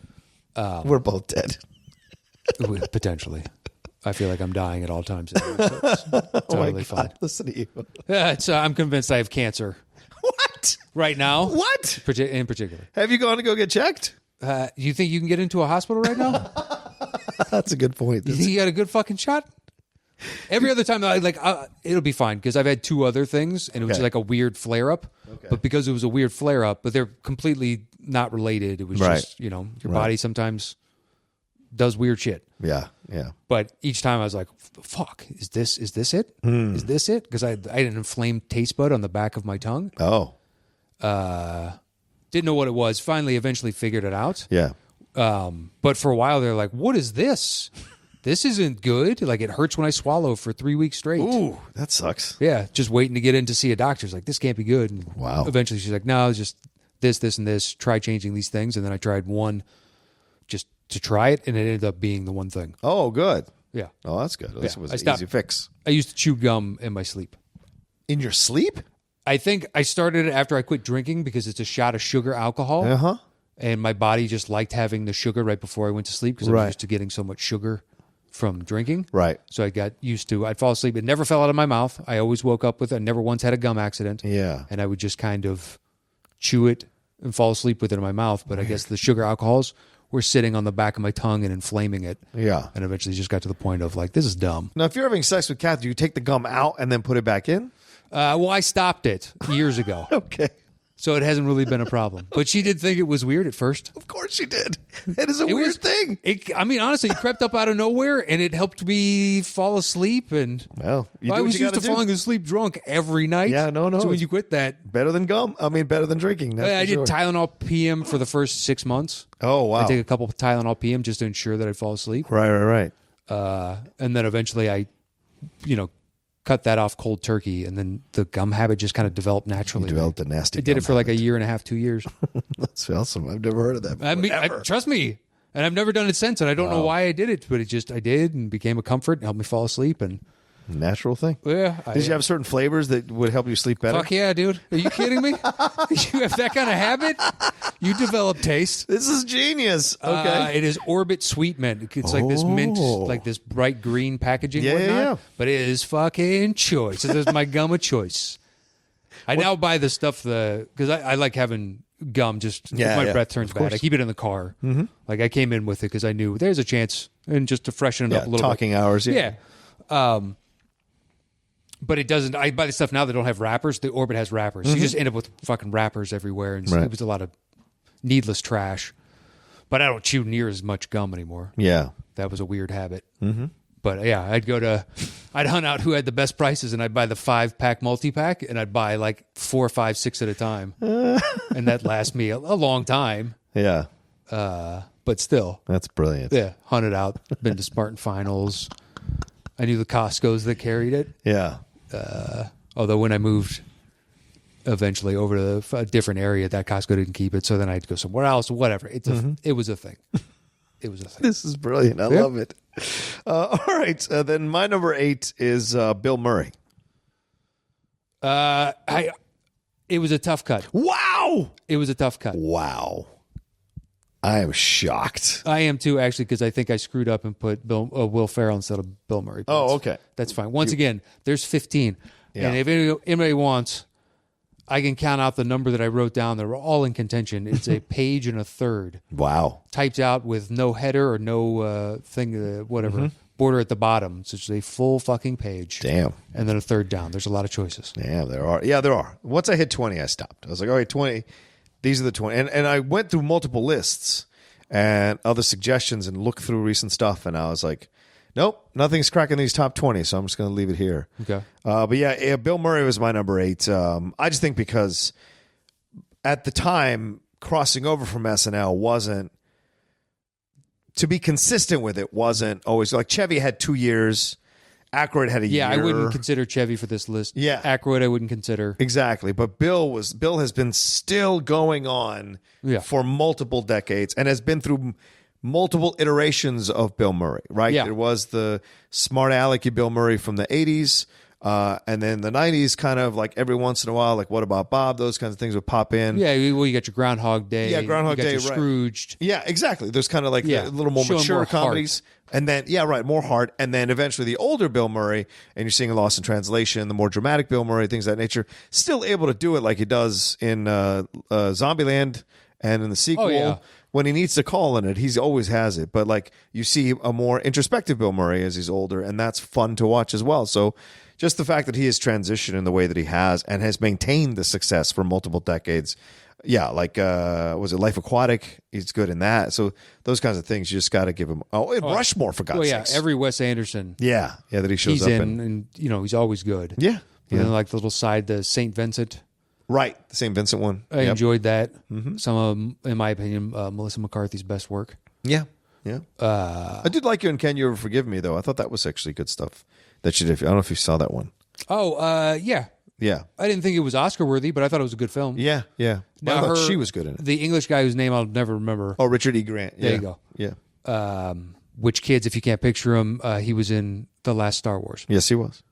dead. We're both dead. Potentially. I feel like I'm dying at all times. So it's totally fine. Listen to you. Yeah, I'm convinced I have cancer What? right now. What? In particular. Have you gone to go get checked? You think you can get into a hospital right now? That's a good point. You think you got a good fucking shot? Every other time, it'll be fine because I've had 2 other things and it was like a weird flare up. Okay. But because it was a weird flare up, but they're completely not related. It was just, your body sometimes does weird shit. Yeah, yeah. But each time I was like, fuck, is this it? Is this it? Because I had an inflamed taste bud on the back of my tongue. Oh. Didn't know what it was. Finally, eventually figured it out. Yeah. But for a while, they're like, what is this? This isn't good. Like, it hurts when I swallow for 3 weeks straight. Ooh, that sucks. Yeah, just waiting to get in to see a doctor. She's like, this can't be good. And wow. Eventually, she's like, no, it's just this, and this. Try changing these things. And then I tried one just to try it, and it ended up being the one thing. Oh, good. Yeah. Oh, that's good. This was an easy fix. I used to chew gum in my sleep. In your sleep? I think I started it after I quit drinking because it's a shot of sugar alcohol. Uh-huh. And my body just liked having the sugar right before I went to sleep because I was used to getting so much sugar from drinking. Right. So I got used to, I'd fall asleep. It never fell out of my mouth. I always woke up with it. I never once had a gum accident. Yeah. And I would just kind of chew it and fall asleep with it in my mouth. But I guess the sugar alcohols were sitting on the back of my tongue and inflaming it. Yeah. And eventually just got to the point of like, this is dumb. Now, if you're having sex with Kath, do you take the gum out and then put it back in? Well, I stopped it years ago. Okay. So it hasn't really been a problem. But she did think it was weird at first. Of course she did. It is a weird thing. Honestly, it crept up out of nowhere, and it helped me fall asleep. And well, I was used to falling asleep drunk every night. Yeah, no. So when you quit that, better than gum. I mean, better than drinking. I did Tylenol PM for the first 6 months. Oh wow! I take a couple of Tylenol PM just to ensure that I'd fall asleep. Right. And then eventually, I, cut that off cold turkey, and then the gum habit just kind of developed naturally. You developed a nasty. I did it for like a year and a half, 2 years. That's awesome. I've never heard of that before. Trust me. And I've never done it since, and I don't know why I did it, but I did, and became a comfort and helped me fall asleep. And natural thing. Yeah. Did you have certain flavors that would help you sleep better? Fuck yeah, dude. Are you kidding me? You have that kind of habit? You develop taste. This is genius. Okay. It is Orbit Sweet Mint. It's like this mint, like this bright green packaging. Yeah. But it is fucking choice. It is my gum of choice. I now buy the stuff because I like having gum just if my breath turns bad. I keep it in the car. Mm-hmm. Like I came in with it because I knew there's a chance, and just to freshen it up a little talking bit. Hours. Yeah. But it doesn't. I buy the stuff now that don't have wrappers. The Orbit has wrappers. So you just end up with fucking wrappers everywhere, and it was a lot of needless trash. But I don't chew near as much gum anymore. Yeah, that was a weird habit. Mm-hmm. But yeah, I'd hunt out who had the best prices, and I'd buy the 5-pack multi-pack, and I'd buy like 4, 5, 6 at a time, and that lasts me a long time. Yeah. But still, that's brilliant. Yeah, hunted out. Been to Spartan Finals. I knew the Costco's that carried it. Yeah. Although when I moved eventually over to a different area, that Costco didn't keep it. So then I'd go somewhere else, whatever. It was a thing. It was a thing. This is brilliant. I love it. All right. Then my number 8 is Bill Murray. It was a tough cut. Wow. It was a tough cut. Wow. I am shocked. I am too, actually, because I think I screwed up and put Will Ferrell instead of Bill Murray. Oh, okay. That's fine. Once again, there's 15. Yeah. And if anybody wants, I can count out the number that I wrote down. They're all in contention. It's a page and a third. Wow. Typed out with no header or no border at the bottom. So it's a full fucking page. Damn. And then a third down. There's a lot of choices. Yeah, there are. Yeah, there are. Once I hit 20, I stopped. I was like, all right, 20. These are the 20. And I went through multiple lists and other suggestions and looked through recent stuff. And I was like, nope, nothing's cracking these top 20. So I'm just going to leave it here. Okay. But yeah, Bill Murray was my number 8. I just think because at the time, crossing over from SNL wasn't, to be consistent with it, wasn't always like Chevy had 2 years. Aykroyd had a year. Yeah, I wouldn't consider Chevy for this list. Yeah. Aykroyd I wouldn't consider. Exactly. But Bill has been still going on for multiple decades and has been through multiple iterations of Bill Murray, right? Yeah. There was the smart alecky Bill Murray from the 80s. And then the 90s, kind of like every once in a while, like What About Bob? Those kinds of things would pop in. Yeah, well, you got your Groundhog Day. Yeah, Groundhog you got Day, your right. Scrooged. Yeah, exactly. There's kind of like a little more Showing mature more comedies. And then, more heart. And then eventually the older Bill Murray, and you're seeing Lost in Translation, the more dramatic Bill Murray, things of that nature, still able to do it like he does in Zombieland and in the sequel. Oh, yeah. When he needs to call in it, he always has it. But like you see a more introspective Bill Murray as he's older, and that's fun to watch as well. So just the fact that he has transitioned in the way that he has and has maintained the success for multiple decades. Yeah, like was it Life Aquatic? He's good in that. So those kinds of things, you just got to give him. Rushmore, for God's sakes. Every Wes Anderson. Yeah, that he shows he's up in, and he's always good. Yeah, And then like the little side, the St. Vincent. Right, the St. Vincent one. I enjoyed that. Mm-hmm. Some of, in my opinion, Melissa McCarthy's best work. Yeah. I did like you in Can You Ever Forgive Me, though. I thought that was actually good stuff that she did. I don't know if you saw that one. Oh, yeah. Yeah. I didn't think it was Oscar worthy, but I thought it was a good film. Yeah. Now I thought she was good in it. The English guy whose name I'll never remember. Oh, Richard E. Grant. There you go. Yeah. Which Kids, if you can't picture him, he was in The Last Star Wars. Yes, he was.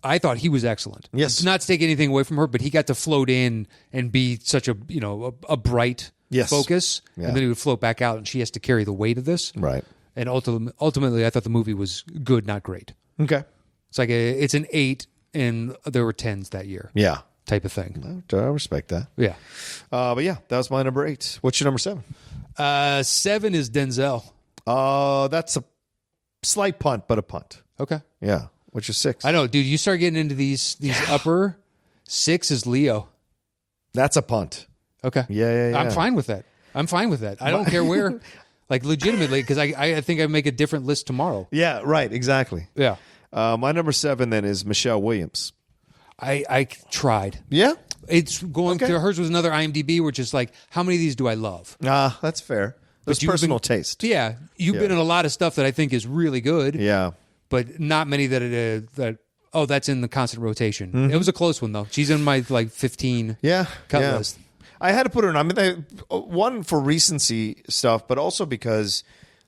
I thought he was excellent. Yes. Not to take anything away from her, but he got to float in and be such a bright focus, and then he would float back out, and she has to carry the weight of this. Right. And ultimately, I thought the movie was good, not great. Okay. It's like it's an 8, and there were 10s that year. Yeah. Type of thing. I respect that. Yeah. But yeah, that was my number 8. What's your number 7? 7 is Denzel. That's a slight punt, but a punt. Okay. Yeah. What's your 6? I know, dude. You start getting into these upper. 6 is Leo. That's a punt. Okay. Yeah. I'm fine with that. I don't care where. Like, legitimately, because I think I make a different list tomorrow. Yeah, right. Exactly. Yeah. My number 7 then is Michelle Williams. I tried. Yeah? It's going to hers was another IMDb, which is like, how many of these do I love? That's fair. It's personal taste. Yeah. You've been in a lot of stuff that I think is really good. Yeah. But not many that's in the constant rotation. Mm-hmm. It was a close one, though. She's in my 15 cut list. I had to put her in. I mean, one for recency stuff, but also because,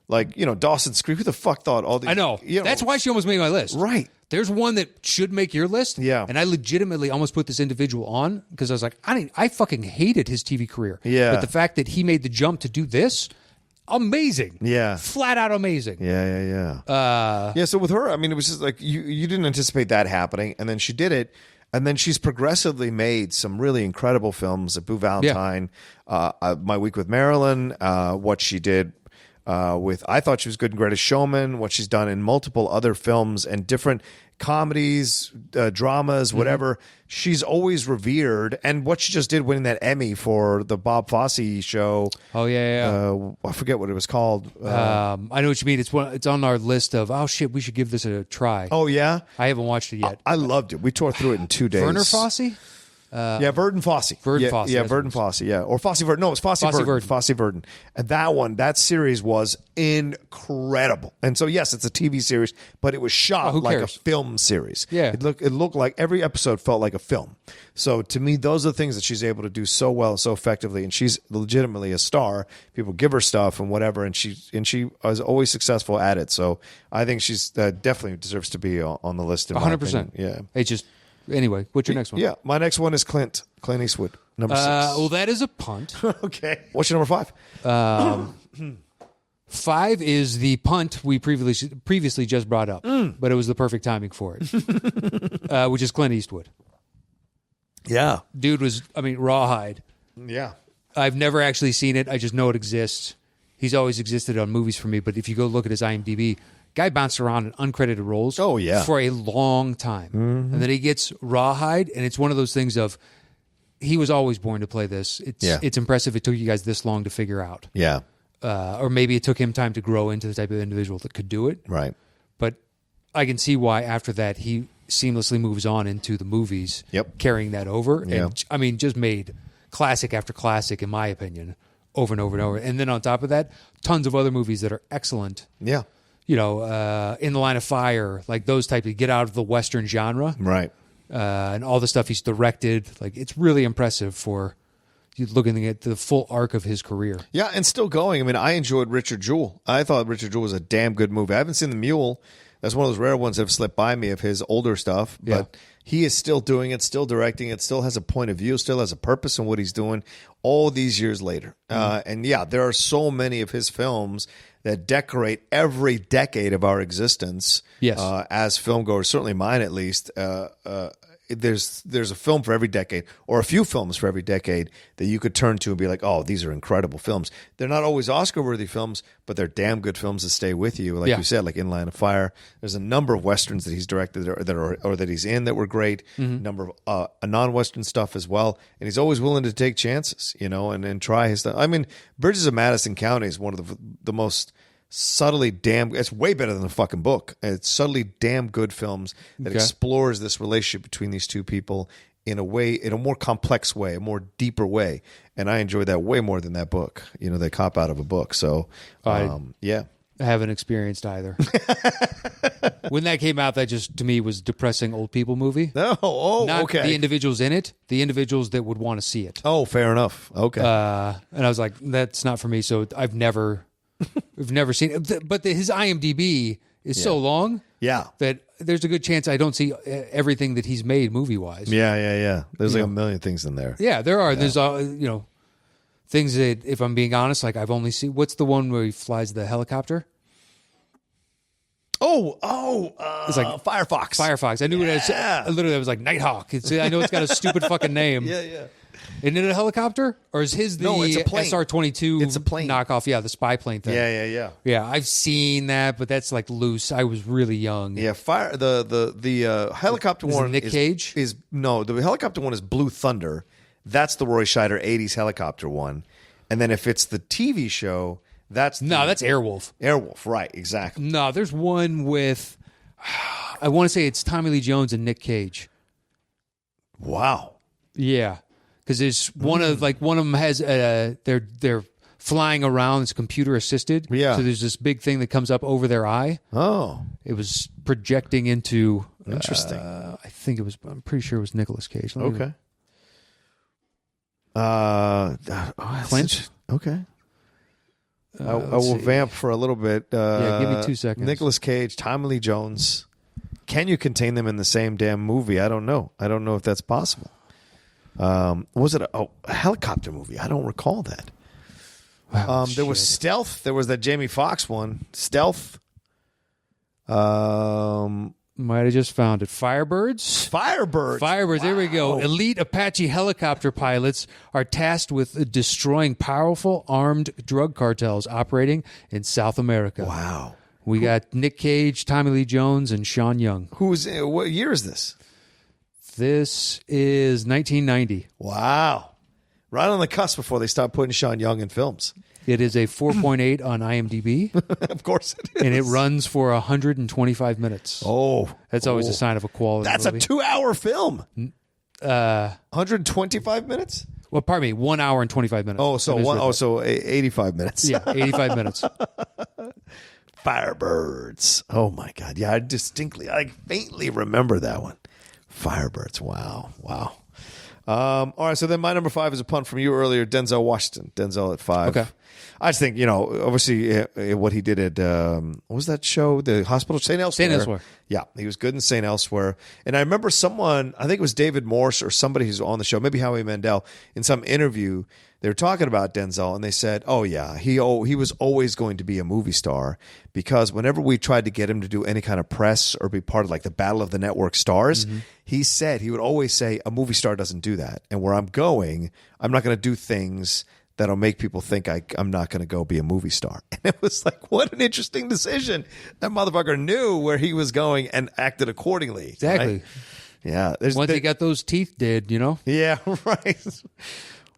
Dawson's Creek. Who the fuck thought all these? I know. That's why she almost made my list. Right. There's one that should make your list. Yeah. And I legitimately almost put this individual on because I was like, I fucking hated his TV career. Yeah. But the fact that he made the jump to do this, amazing. Yeah. Flat out amazing. Yeah. So with her, I mean, it was just like you didn't anticipate that happening, and then she did it. And then she's progressively made some really incredible films. Boo Valentine, My Week with Marilyn, what she did with, I thought she was good in Greatest Showman, what she's done in multiple other films and different comedies, dramas, whatever. She's always revered. And what she just did winning that Emmy for the Bob Fosse show. Oh, yeah. I forget what it was called. I know what you mean. It's on our list of, oh, shit, we should give this a try. Oh, yeah? I haven't watched it yet. I loved it. We tore through it in 2 days. Werner Fosse? Verdon Fosse. Fosse. Yeah, Verdon Fosse. Yeah. Or Fosse Verdon. No, it was Fosse Verdon. Fosse Verdon. And that series was incredible. And so, yes, it's a TV series, but it was shot like a film series. Yeah. It looked like every episode felt like a film. So to me, those are the things that she's able to do so well, so effectively. And she's legitimately a star. People give her stuff and whatever. And she is always successful at it. So I think she's definitely deserves to be on the list. 100%. Yeah. It's just. Anyway, what's your next one? Yeah, my next one is Clint Eastwood, number 6. Well, that is a punt. Okay. What's your number 5? 5 is the punt we previously just brought up, but it was the perfect timing for it, which is Clint Eastwood. Yeah. Dude was, Rawhide. Yeah. I've never actually seen it. I just know it exists. He's always existed on movies for me, but if you go look at his IMDb, guy bounced around in uncredited roles for a long time. Mm-hmm. And then he gets Rawhide, and it's one of those things of he was always born to play this. It's impressive it took you guys this long to figure out. Yeah. Or maybe it took him time to grow into the type of individual that could do it. Right. But I can see why after that he seamlessly moves on into the movies, carrying that over. Yeah. And, just made classic after classic, in my opinion, over and over and over. And then on top of that, tons of other movies that are excellent. Yeah. In the Line of Fire, like those type of get out of the Western genre. Right. And all the stuff he's directed. Like, it's really impressive for you looking at the full arc of his career. Yeah, and still going. I mean, I enjoyed Richard Jewell. I thought Richard Jewell was a damn good movie. I haven't seen The Mule. That's one of those rare ones that have slipped by me of his older stuff. But he is still doing it, still directing it, still has a point of view, still has a purpose in what he's doing all these years later. And yeah, there are so many of his films that decorate every decade of our existence as filmgoers, certainly mine at least. There's a film for every decade, or a few films for every decade that you could turn to and be like, oh, these are incredible films. They're not always Oscar-worthy films, but they're damn good films that stay with you. Like you said, like In Line of Fire. There's a number of westerns that he's directed or that he's in that were great. Number of non-western stuff as well, and he's always willing to take chances, and try his stuff. I mean, Bridges of Madison County is one of the most subtly it's way better than the fucking book. It's subtly damn good films that explores this relationship between these two people in a more complex way, a more deeper way. And I enjoyed that way more than that book. They cop out of a book. So, yeah. I haven't experienced either. When that came out, that just, to me, was a depressing old people movie. Not okay. The individuals in it, the individuals that would want to see it. Oh, fair enough. Okay. And I was like, that's not for me. So I've never seen it. But his IMDb is so long that there's a good chance I don't see everything that he's made movie-wise. Yeah. There's like a million things in there. Yeah, there are. Yeah. There's, things that, if I'm being honest, like I've only seen. What's the one where he flies the helicopter? It's like Firefox. Firefox. I knew it as, literally, I was like Nighthawk. I know it's got a stupid fucking name. Yeah. Isn't it a helicopter? Or is his the it's a plane. SR-22 it's a plane knockoff? Yeah, the spy plane thing. Yeah. Yeah, I've seen that, but that's like loose. I was really young. Yeah, the helicopter one Nick Cage? The helicopter one is Blue Thunder. That's the Roy Scheider 80s helicopter one. And then if it's the TV show, that's Airwolf. Airwolf, right, exactly. No, there's one with I want to say it's Tommy Lee Jones and Nick Cage. Wow. Yeah. Because there's one of them has they're flying around. It's computer assisted. Yeah. So there's this big thing that comes up over their eye. Oh. It was projecting into. Interesting. I think it was. I'm pretty sure it was Nicolas Cage. Okay. Clint. Okay. I will vamp for a little bit. Give me 2 seconds. Nicolas Cage, Tommy Lee Jones. Can you contain them in the same damn movie? I don't know. I don't know if that's possible. Was it a helicopter movie? I don't recall that. There was Stealth. There was that Jamie Foxx one. Stealth. Might have just found it. Firebirds. Wow. There we go. Elite Apache helicopter pilots are tasked with destroying powerful armed drug cartels operating in South America. Wow. We got Nick Cage, Tommy Lee Jones, and Sean Young. What year is this? This is 1990. Wow. Right on the cusp before they start putting Sean Young in films. It is a 4.8 on IMDb. Of course it is. And it runs for 125 minutes. Oh. That's always a sign of a quality movie. That's a 2-hour film. 125 minutes? Well, pardon me, 1 hour and 25 minutes. So 85 minutes. Yeah, 85 minutes. Firebirds. Oh, my God. Yeah, I faintly remember that one. Firebirds. Wow. All right, so then my number 5 is a pun from you earlier, Denzel Washington. Denzel at 5. Okay. I just think, obviously what he did at, what was that show? The Hospital? St. Elsewhere. St. Elsewhere. Yeah, he was good in St. Elsewhere. And I remember someone, I think it was David Morse or somebody who's on the show, maybe Howie Mandel, in some interview, they were talking about Denzel, and they said, oh, yeah, he was always going to be a movie star because whenever we tried to get him to do any kind of press or be part of like the Battle of the Network Stars, he would always say, a movie star doesn't do that. And where I'm going, I'm not going to do things that'll make people think I'm not going to go be a movie star. And it was like, what an interesting decision. That motherfucker knew where he was going and acted accordingly. Exactly. Right? Yeah. Once he got those teeth did, Yeah, right.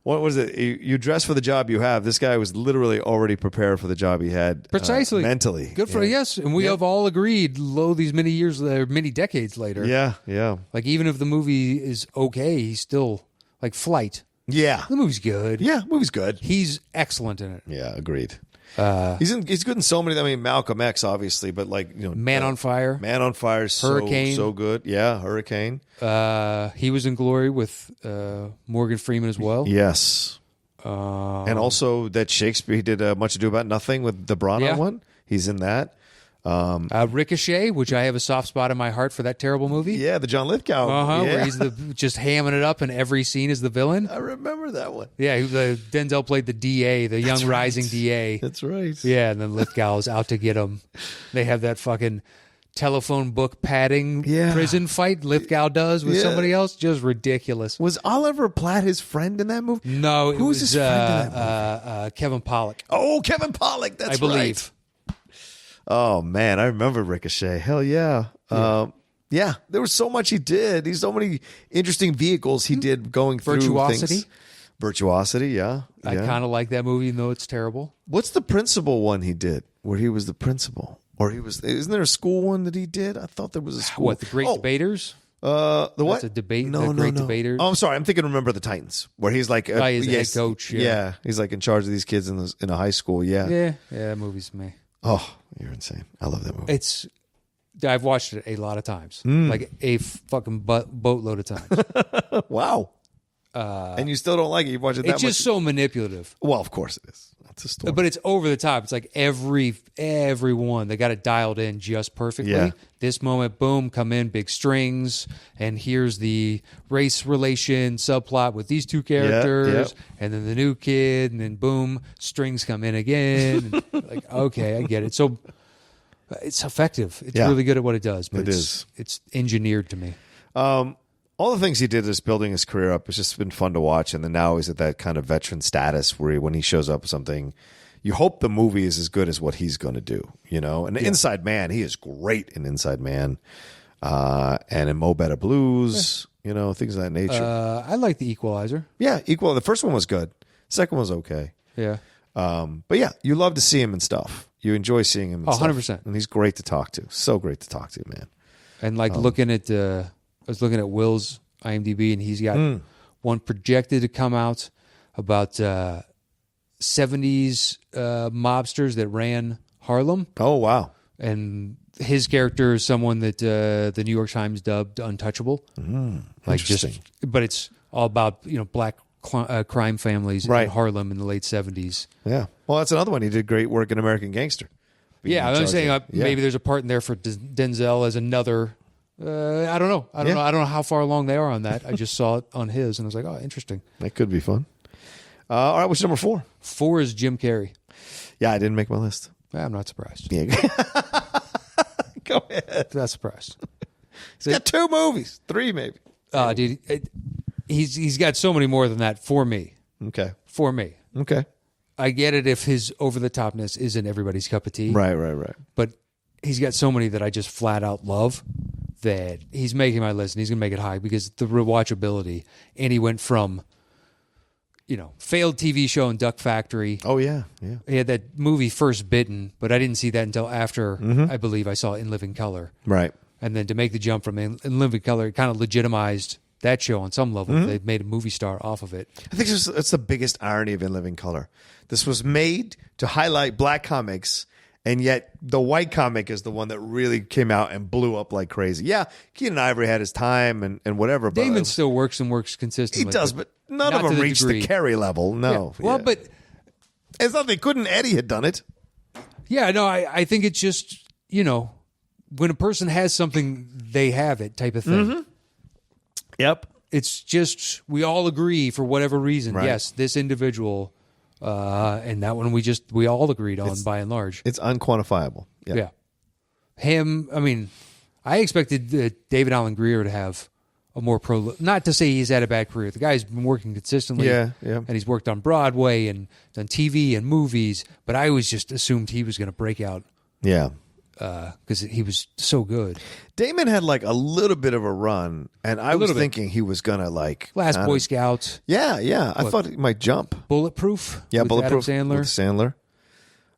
What was it? You dress for the job you have. This guy was literally already prepared for the job he had. Precisely. Mentally. Good for yes. And we have all agreed, these many years later, many decades later. Yeah. Like, even if the movie is okay, he's still, like, Flight. Yeah. The movie's good. Yeah, movie's good. He's excellent in it. Yeah, agreed. He's good in so many. I mean, Malcolm X, obviously, but like Man on Fire. Man on Fire, Hurricane, so good. Yeah, Hurricane. He was in Glory with Morgan Freeman as well. Yes, and also that Shakespeare he did Much Ado About Nothing with the Branagh one. He's in that. Ricochet, which I have a soft spot in my heart for that terrible movie. Yeah, the John Lithgow. Where he's just hamming it up in every scene as the villain. I remember that one. Yeah, Denzel played the DA, the young rising DA. That's right. Yeah, and then Lithgow's out to get him. They have that fucking telephone book padding prison fight Lithgow does with somebody else. Just ridiculous. Was Oliver Platt his friend in that movie? No, Who was his friend in that movie? Kevin Pollak. Oh, Kevin Pollak. That's I believe. Right. Oh, man. I remember Ricochet. Hell yeah. Yeah. There was so much he did. There's so many interesting vehicles he did going through Virtuosity. things. Virtuosity, yeah. I kind of like that movie, even though it's terrible. What's the principal one he did where he was the principal? Or isn't there a school one that he did? I thought there was a school. What, the Great Debaters? The what? That's a debate. No, the Great Debaters. Oh, I'm sorry. I'm thinking Remember the Titans, where he's like he's head coach. Yeah, he's like in charge of these kids in a high school. Yeah, that movie's me. Oh, you're insane. I love that movie. I've watched it a lot of times, like a fucking boatload of times. Wow. And you still don't like it? You've watched it that much? It's just so manipulative. Well, of course it is. That's a story. But it's over the top. It's like everyone, they got it dialed in just perfectly. Yeah. This moment, boom, come in, big strings, and here's the race relation subplot with these two characters, and then the new kid, and then boom, strings come in again. And like, okay, I get it. So it's effective. It's really good at what it does. But it's engineered to me. All the things he did is building his career up. It's just been fun to watch. And then now he's at that kind of veteran status where when he shows up with something, you hope the movie is as good as what he's going to do, you know? And Inside Man, he is great in Inside Man. And in Mo Better Blues, you know, things of that nature. I like The Equalizer. Yeah, The first one was good. Second one was okay. Yeah. But yeah, you love to see him and stuff. You enjoy seeing him and stuff. 100%. And he's great to talk to. So great to talk to, man. And like looking at... I was looking at Will's IMDb, and he's got one projected to come out about 70s mobsters that ran Harlem. Oh, wow. And his character is someone that the New York Times dubbed untouchable. Like interesting. But it's all about black crime families in Harlem in the late 70s. Yeah. Well, that's another one. He did great work in American Gangster. Yeah, I'm saying maybe there's a part in there for Denzel as another... I don't know. I don't know how far along they are on that. I just saw it on his, and I was like, oh, interesting. That could be fun. All right, what's number 4? 4 is Jim Carrey. Yeah, I didn't make my list. I'm not surprised. Yeah. Go ahead. Not surprised. He's got 2 movies. 3 maybe. Dude, he's got so many more than that for me. Okay. For me. Okay. I get it if his over-the-topness isn't everybody's cup of tea. Right. But he's got so many that I just flat out love. That he's making my list, and he's going to make it high because the rewatchability. And he went from, failed TV show in Duck Factory. Oh, yeah. He had that movie First Bitten, but I didn't see that until after, I believe, I saw In Living Color. Right. And then to make the jump from In Living Color, it kind of legitimized that show on some level. They made a movie star off of it. I think that's the biggest irony of In Living Color. This was made to highlight black comics, and yet the white comic is the one that really came out and blew up like crazy. Yeah, Keenen Ivory had his time and whatever. But Damon still works and works consistently. He does, but none of them reached the Carrey level. No. Yeah. Well, but... It's not they couldn't. Eddie had done it. Yeah, no, I think it's just, when a person has something, they have it type of thing. Yep. It's just, we all agree for whatever reason. Right. Yes, this individual... and that one we all agreed on by and large. It's unquantifiable. Yeah. Him, I mean, I expected David Alan Grier to have a more not to say he's had a bad career. The guy's been working consistently. Yeah. And he's worked on Broadway and done TV and movies, but I always just assumed he was going to break out. Yeah. Because he was so good. Damon had like a little bit of a run, and I was thinking he was gonna Last Boy Scout. Yeah. I thought he might jump. Bulletproof. Yeah, with Bulletproof Adam Sandler. With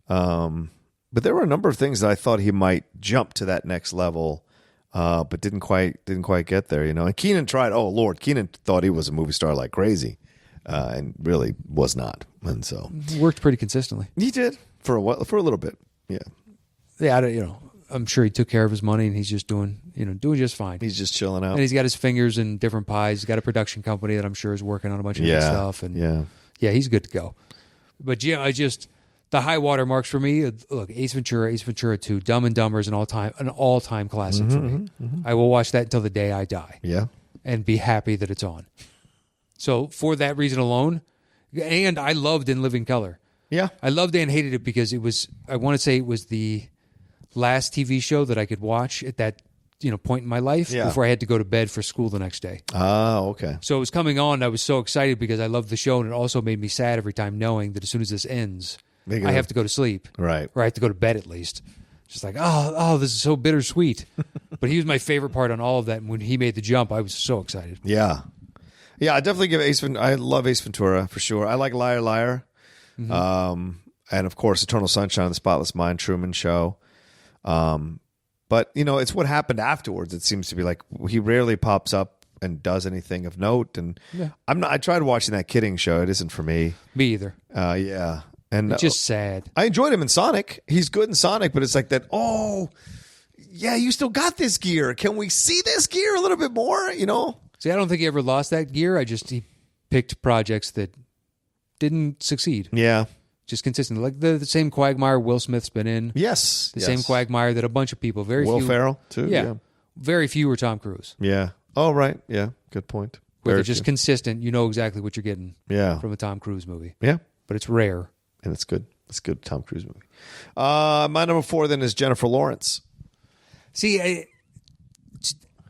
Sandler. But there were a number of things that I thought he might jump to that next level, but didn't quite get there. And Keenen tried. Oh Lord, Keenen thought he was a movie star like crazy, and really was not. And so worked pretty consistently. He did for a while, for a little bit. Yeah. Yeah, I'm sure he took care of his money, and he's just doing just fine. He's just chilling out, and he's got his fingers in different pies. He's got a production company that I'm sure is working on a bunch of good stuff, and yeah, he's good to go. But yeah, the high water marks for me. Look, Ace Ventura 2, Dumb and Dumber is an all-time classic for me. I will watch that until the day I die. Yeah. And be happy that it's on. So for that reason alone, and I loved In Living Color. Yeah. I loved and hated it because it was, I want to say it was the last TV show that I could watch at that point in my life before I had to go to bed for school the next day. Oh, okay. So it was coming on. I was so excited because I loved the show, and it also made me sad every time knowing that as soon as this ends, I have to go to sleep. Right. Or I have to go to bed at least. Just like, oh, this is so bittersweet. But he was my favorite part on all of that. And when he made the jump, I was so excited. Yeah. Yeah, I definitely give Ace Ventura. I love Ace Ventura for sure. I like Liar Liar. And of course, Eternal Sunshine of the Spotless Mind, Truman Show. But, it's what happened afterwards. It seems to be like he rarely pops up and does anything of note. And I tried watching that Kidding show. It isn't for me. Me either. Yeah. And it's just sad. I enjoyed him in Sonic. He's good in Sonic, but it's like that, yeah, you still got this gear. Can we see this gear a little bit more, See, I don't think he ever lost that gear. He picked projects that didn't succeed. Yeah. Just consistent. Like the same quagmire Will Smith's been in. Yes. The same quagmire that a bunch of people, Will Ferrell, too. Yeah. Very few were Tom Cruise. Yeah. Oh, right. Yeah. Good point. Where they're just consistent. You know exactly what you're getting from a Tom Cruise movie. Yeah. But it's rare. And it's good. It's a good Tom Cruise movie. My number 4 then is Jennifer Lawrence. See,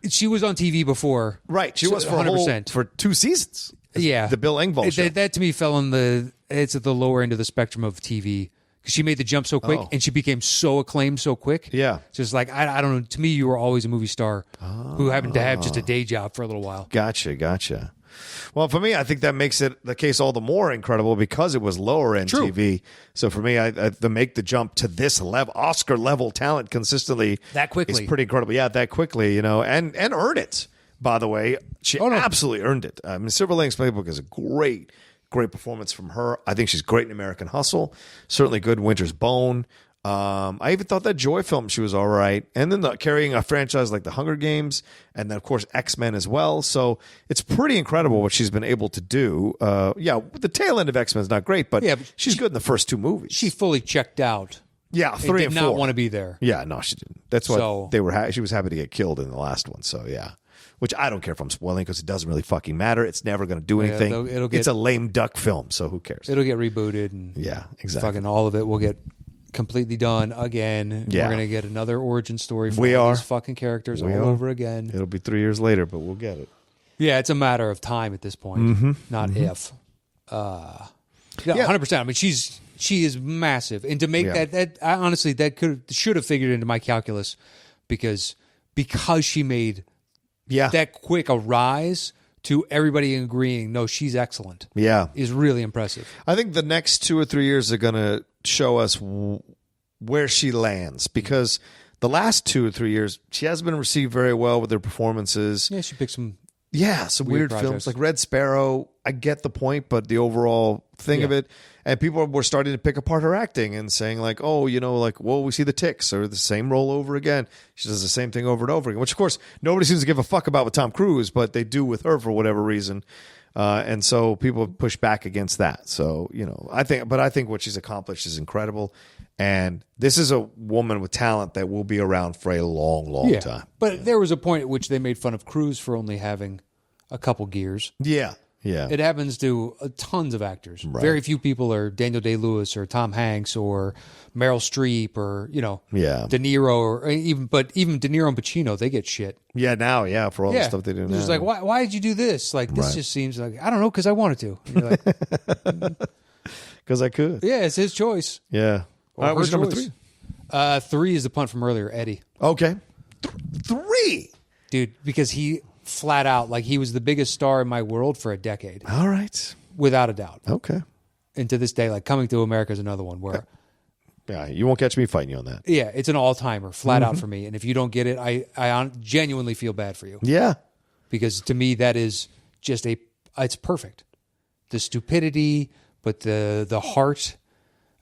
she was on TV before. Right. She was for 100%. For 2 seasons. Yeah. The Bill Engvall show. That to me fell it's at the lower end of the spectrum of TV. Because she made the jump so quick and she became so acclaimed so quick. Yeah. Just like, I don't know. To me, you were always a movie star who happened to have just a day job for a little while. Gotcha. Well, for me, I think that makes it the case all the more incredible because it was lower end TV. So for me, to make the jump to this level, Oscar level talent consistently that quickly is pretty incredible. Yeah, that quickly, and earn it. By the way, she absolutely earned it. I mean, Silver Linings Playbook is a great performance from her. I think she's great in American Hustle. Certainly good in Winter's Bone. I even thought that Joy film, she was all right. And then carrying a franchise like The Hunger Games and then, of course, X-Men as well. So it's pretty incredible what she's been able to do. The tail end of X-Men is not great, but she's good in the first 2 movies. She fully checked out. Yeah, 3 and 4. Did not want to be there. Yeah, no, she didn't. That's why they were. She was happy to get killed in the last one. So, yeah. Which I don't care if I'm spoiling because it doesn't really fucking matter. It's never going to do anything. It's a lame duck film, so who cares? It'll get rebooted. And exactly. Fucking all of it will get completely done again. Yeah. We're going to get another origin story for these fucking characters all over again. It'll be 3 years later, but we'll get it. Yeah, it's a matter of time at this point, not if. 100%. I mean, she is massive. And to make that I honestly, that should have figured into my calculus because she made that quick a rise to everybody agreeing, no, she's excellent. Yeah. Is really impressive. I think the next 2 or 3 years are going to show us where she lands because the last 2 or 3 years, she hasn't been received very well with her performances. Yeah, she picked some weird films like Red Sparrow. I get the point, but the overall thing of it, and people were starting to pick apart her acting and saying like, we see the ticks or the same role over again. She does the same thing over and over again, which of course nobody seems to give a fuck about with Tom Cruise, but they do with her for whatever reason. And so people push back against that. So, I think what she's accomplished is incredible. And this is a woman with talent that will be around for a long, long time. But there was a point at which they made fun of Cruise for only having a couple gears. Yeah. It happens to tons of actors. Right. Very few people are Daniel Day-Lewis or Tom Hanks or Meryl Streep or, De Niro or even De Niro and Pacino, they get shit. Yeah, now, for all the stuff they do now. It's just like, why did you do this? Like, this just seems like, I don't know, because I wanted to. And you're like, because I could. Yeah, it's his choice. Yeah. All right, what's number 3? 3 is the punt from earlier, Eddie. Okay. 3? Dude, because he flat out, like he was the biggest star in my world for a decade. All right. Without a doubt. Okay. And to this day, like Coming to America is another one where... Yeah, you won't catch me fighting you on that. Yeah, it's an all-timer, flat out for me. And if you don't get it, I genuinely feel bad for you. Yeah. Because to me, that is just it's perfect. The stupidity, but the heart...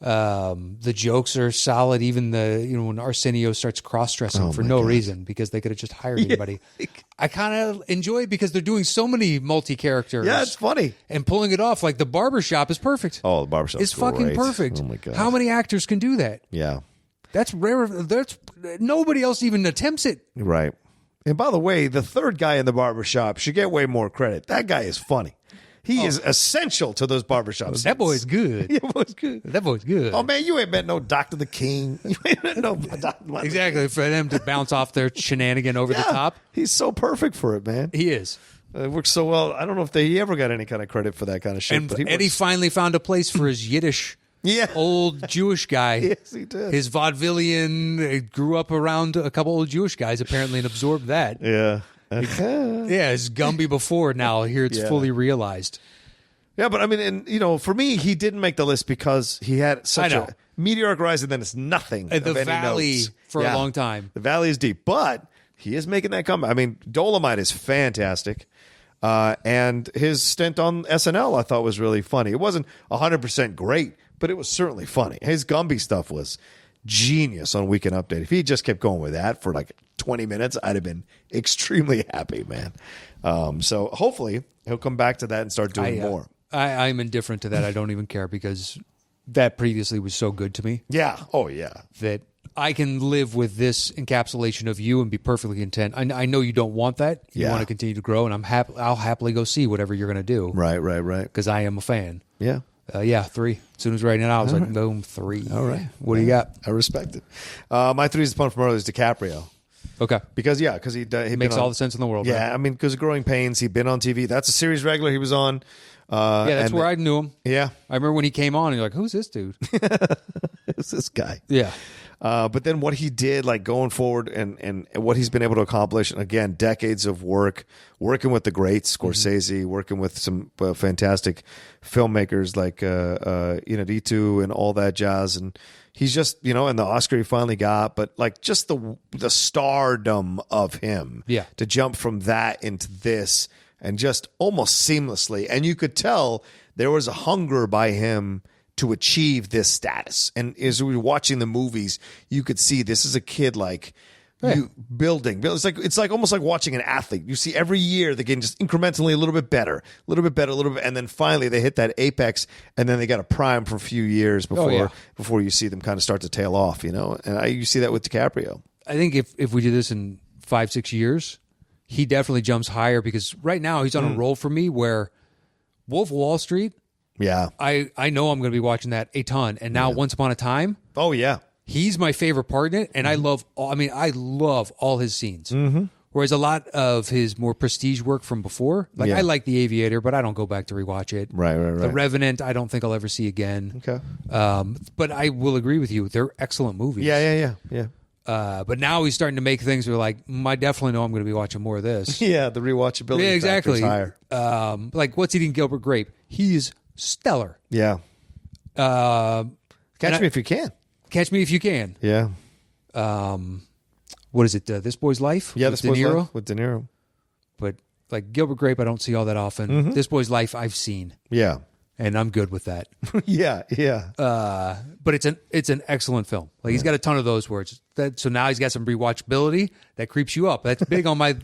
The jokes are solid. Even when Arsenio starts cross-dressing for no reason because they could have just hired anybody. I kind of enjoy it because they're doing so many multi-characters. Yeah, it's funny. And pulling it off. Like the barbershop is perfect. Oh, the barbershop is fucking perfect. Oh my God. How many actors can do that? Yeah. That's rare. Nobody else even attempts it. Right. And by the way, the third guy in the barbershop should get way more credit. That guy is funny. He is essential to those barbershops. That boy's good. That boy's good. That boy's good. Oh, man, you ain't met no Dr. the King. You ain't met no Dr. Exactly. For them to bounce off their shenanigan over the top. He's so perfect for it, man. He is. It works so well. I don't know if he ever got any kind of credit for that kind of shit. And but Eddie finally found a place for his Yiddish old Jewish guy. Yes, he did. His vaudevillian grew up around a couple old Jewish guys apparently and absorbed that. Yeah. Yeah, it's Gumby before now. Here it's fully realized. Yeah, but I mean, and for me, he didn't make the list because he had such a meteoric rise, and then it's nothing. And the valley notes. for a long time. The valley is deep, but he is making that comeback. I mean, Dolomite is fantastic, and his stint on SNL I thought was really funny. It wasn't 100% great, but it was certainly funny. His Gumby stuff was genius on Weekend Update. If he just kept going with that for like 20 minutes, I'd have been extremely happy, man. So hopefully he'll come back to that and start doing more. I'm indifferent to that. I don't even care because that previously was so good to me. Yeah. Oh, yeah. That I can live with this encapsulation of you and be perfectly content. I know you don't want that. You want to continue to grow, and I'll happily go see whatever you're going to do. Right. Because I am a fan. Yeah. 3. As soon as right now, I was like, boom, 3. All right. What do you got? I respect it. My 3 is the pun from earlier is DiCaprio. Okay. Because he makes all the sense in the world. Yeah, right? I mean, because of Growing Pains, he'd been on TV. That's a series regular he was on. That's where I knew him. Yeah. I remember when he came on, and you're like, who's this dude? Who's this guy? Yeah. But then what he did, like going forward and what he's been able to accomplish, and again, decades of working with the greats, Scorsese, working with some fantastic filmmakers like Inarritu and all that jazz. And he's just, and the Oscar he finally got, but like just the stardom of him to jump from that into this and just almost seamlessly. And you could tell there was a hunger by him to achieve this status. And as we were watching the movies, you could see this is a kid you building. It's like almost like watching an athlete. You see every year they're getting just incrementally a little bit better, and then finally they hit that apex, and then they got a prime for a few years before you see them kind of start to tail off. And you see that with DiCaprio. I think if we do this in 5-6 years, he definitely jumps higher because right now he's on a roll for me where Wolf of Wall Street. Yeah, I know I'm going to be watching that a ton, and now Once Upon a Time. Oh yeah, he's my favorite part in it, and I love all his scenes. Mm-hmm. Whereas a lot of his more prestige work from before, I like The Aviator, but I don't go back to rewatch it. Right. The Revenant, I don't think I'll ever see again. Okay, but I will agree with you; they're excellent movies. Yeah. But now he's starting to make things where I definitely know I'm going to be watching more of this. Yeah, the rewatchability. Yeah, exactly. Higher. Like What's Eating Gilbert Grape? He's stellar. Yeah. Catch Me If You Can. Catch Me If You Can. Yeah. What is it? This Boy's Life? Yeah, with This Boy's De Niro? Life with De Niro. But like Gilbert Grape, I don't see all that often. Mm-hmm. This Boy's Life, I've seen. Yeah. And I'm good with that. Yeah. But it's an excellent film. Like he's got a ton of those words. So now he's got some rewatchability that creeps you up. That's big on my,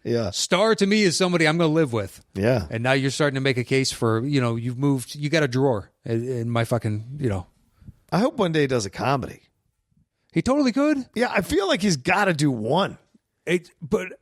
Yeah. Star to me is somebody I'm going to live with. Yeah. And now you're starting to make a case for, you've moved, you got a drawer in my fucking, I hope one day he does a comedy. He totally could. Yeah, I feel like he's got to do one. But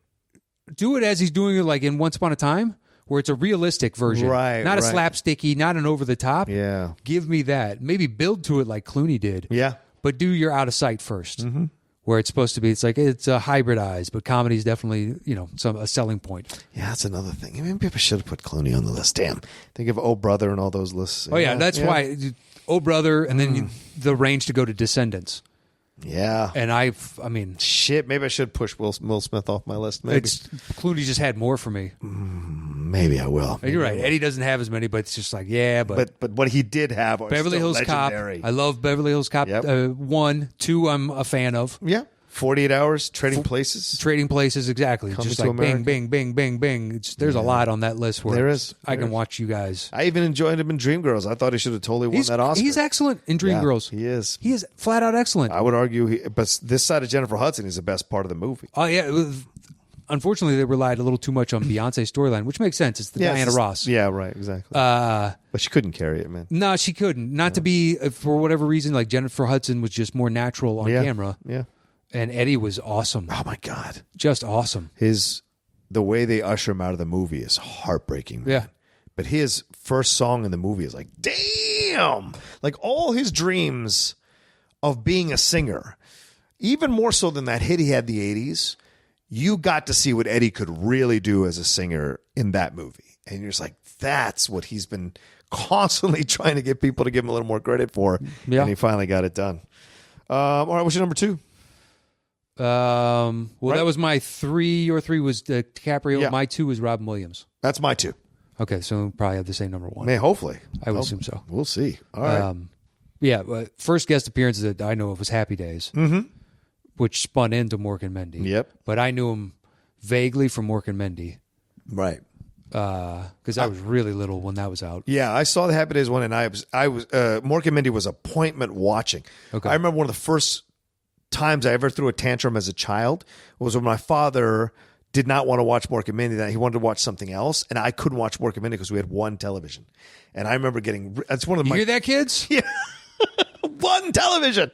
do it as he's doing it like in Once Upon a Time, where it's a realistic version. Right. Not a slapsticky, not an over the top. Yeah. Give me that. Maybe build to it like Clooney did. Yeah. But do your Out of Sight first. Mm-hmm. Where it's supposed to be, it's hybridized, but comedy is definitely, a selling point. Yeah, that's another thing. Maybe I should have put Clooney on the list. Damn. Think of Oh Brother and all those lists. Oh, yeah, that's why. Oh Brother, and then the range to go to Descendants. Yeah. And shit, maybe I should push Will Smith off my list. Maybe. Clooney just had more for me. Maybe I will. You're right. Eddie doesn't have as many, but it's just like, but what he did have Beverly Hills legendary. Cop. I love Beverly Hills Cop. Yep. 1, 2 I'm a fan of. Yeah. 48 Hours, Trading Places. Trading Places, exactly. Coming Just to like America. bing, bing, bing, bing, bing. There's a lot on that list where There is. I can watch you guys. I even enjoyed him in Dreamgirls. I thought he should have totally won that Oscar. He's excellent in Dreamgirls. He is. He is flat out excellent. I would argue, but this side of Jennifer Hudson is the best part of the movie. Oh yeah. Unfortunately, they relied a little too much on Beyonce's storyline, which makes sense. It's the Diana Ross. Yeah, right, exactly. But she couldn't carry it, man. No, she couldn't. Not to be, for whatever reason, like Jennifer Hudson was just more natural on camera. Yeah. And Eddie was awesome. Oh my God. Just awesome. The way they usher him out of the movie is heartbreaking. Man. Yeah. But his first song in the movie is like, damn! Like all his dreams of being a singer, even more so than that hit he had in the 80s, you got to see what Eddie could really do as a singer in that movie. And you're just like, that's what he's been constantly trying to get people to give him a little more credit for. Yeah. And he finally got it done. All right, what's your number 2? That was my 3. Your 3 was DiCaprio. Yeah. My 2 was Robin Williams. That's my 2. Okay, so we probably have the same number 1. Man, hopefully. I would assume so. We'll see. All right. Yeah, first guest appearance that I know of was Happy Days, which spun into Mork and Mindy. Yep. But I knew him vaguely from Mork and Mindy Right. because I was really little when that was out. Yeah, I saw the Happy Days one, and I was Mork and Mindy was appointment watching. Okay. I remember one of the first times I ever threw a tantrum as a child was when my father did not want to watch Mork and Mindy. That he wanted to watch something else, and I couldn't watch Mork and Mindy because we had one television. And I remember that's one of You my hear that, kids? Yeah. One television.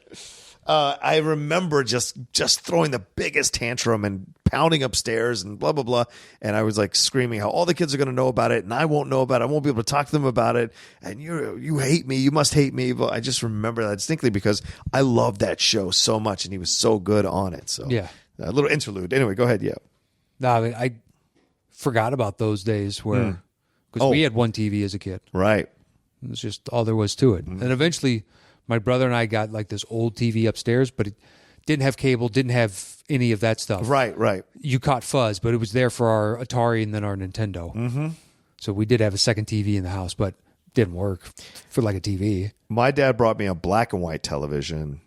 I remember just throwing the biggest tantrum and pounding upstairs and blah, blah, blah. And I was like screaming how all the kids are going to know about it and I won't know about it. I won't be able to talk to them about it. And you hate me. You must hate me. But I just remember that distinctly because I loved that show so much and he was so good on it. So Yeah. A little interlude. Anyway, go ahead. Yeah. No, I mean, I forgot about those days where because we had one TV as a kid. Right. It was just all there was to it. And eventually, my brother and I got like this old TV upstairs, but it didn't have cable, didn't have any of that stuff. Right. You caught fuzz, but it was there for our Atari and then our Nintendo. Mm-hmm. So we did have a second TV in the house, but didn't work for like a TV. My dad brought me a black and white television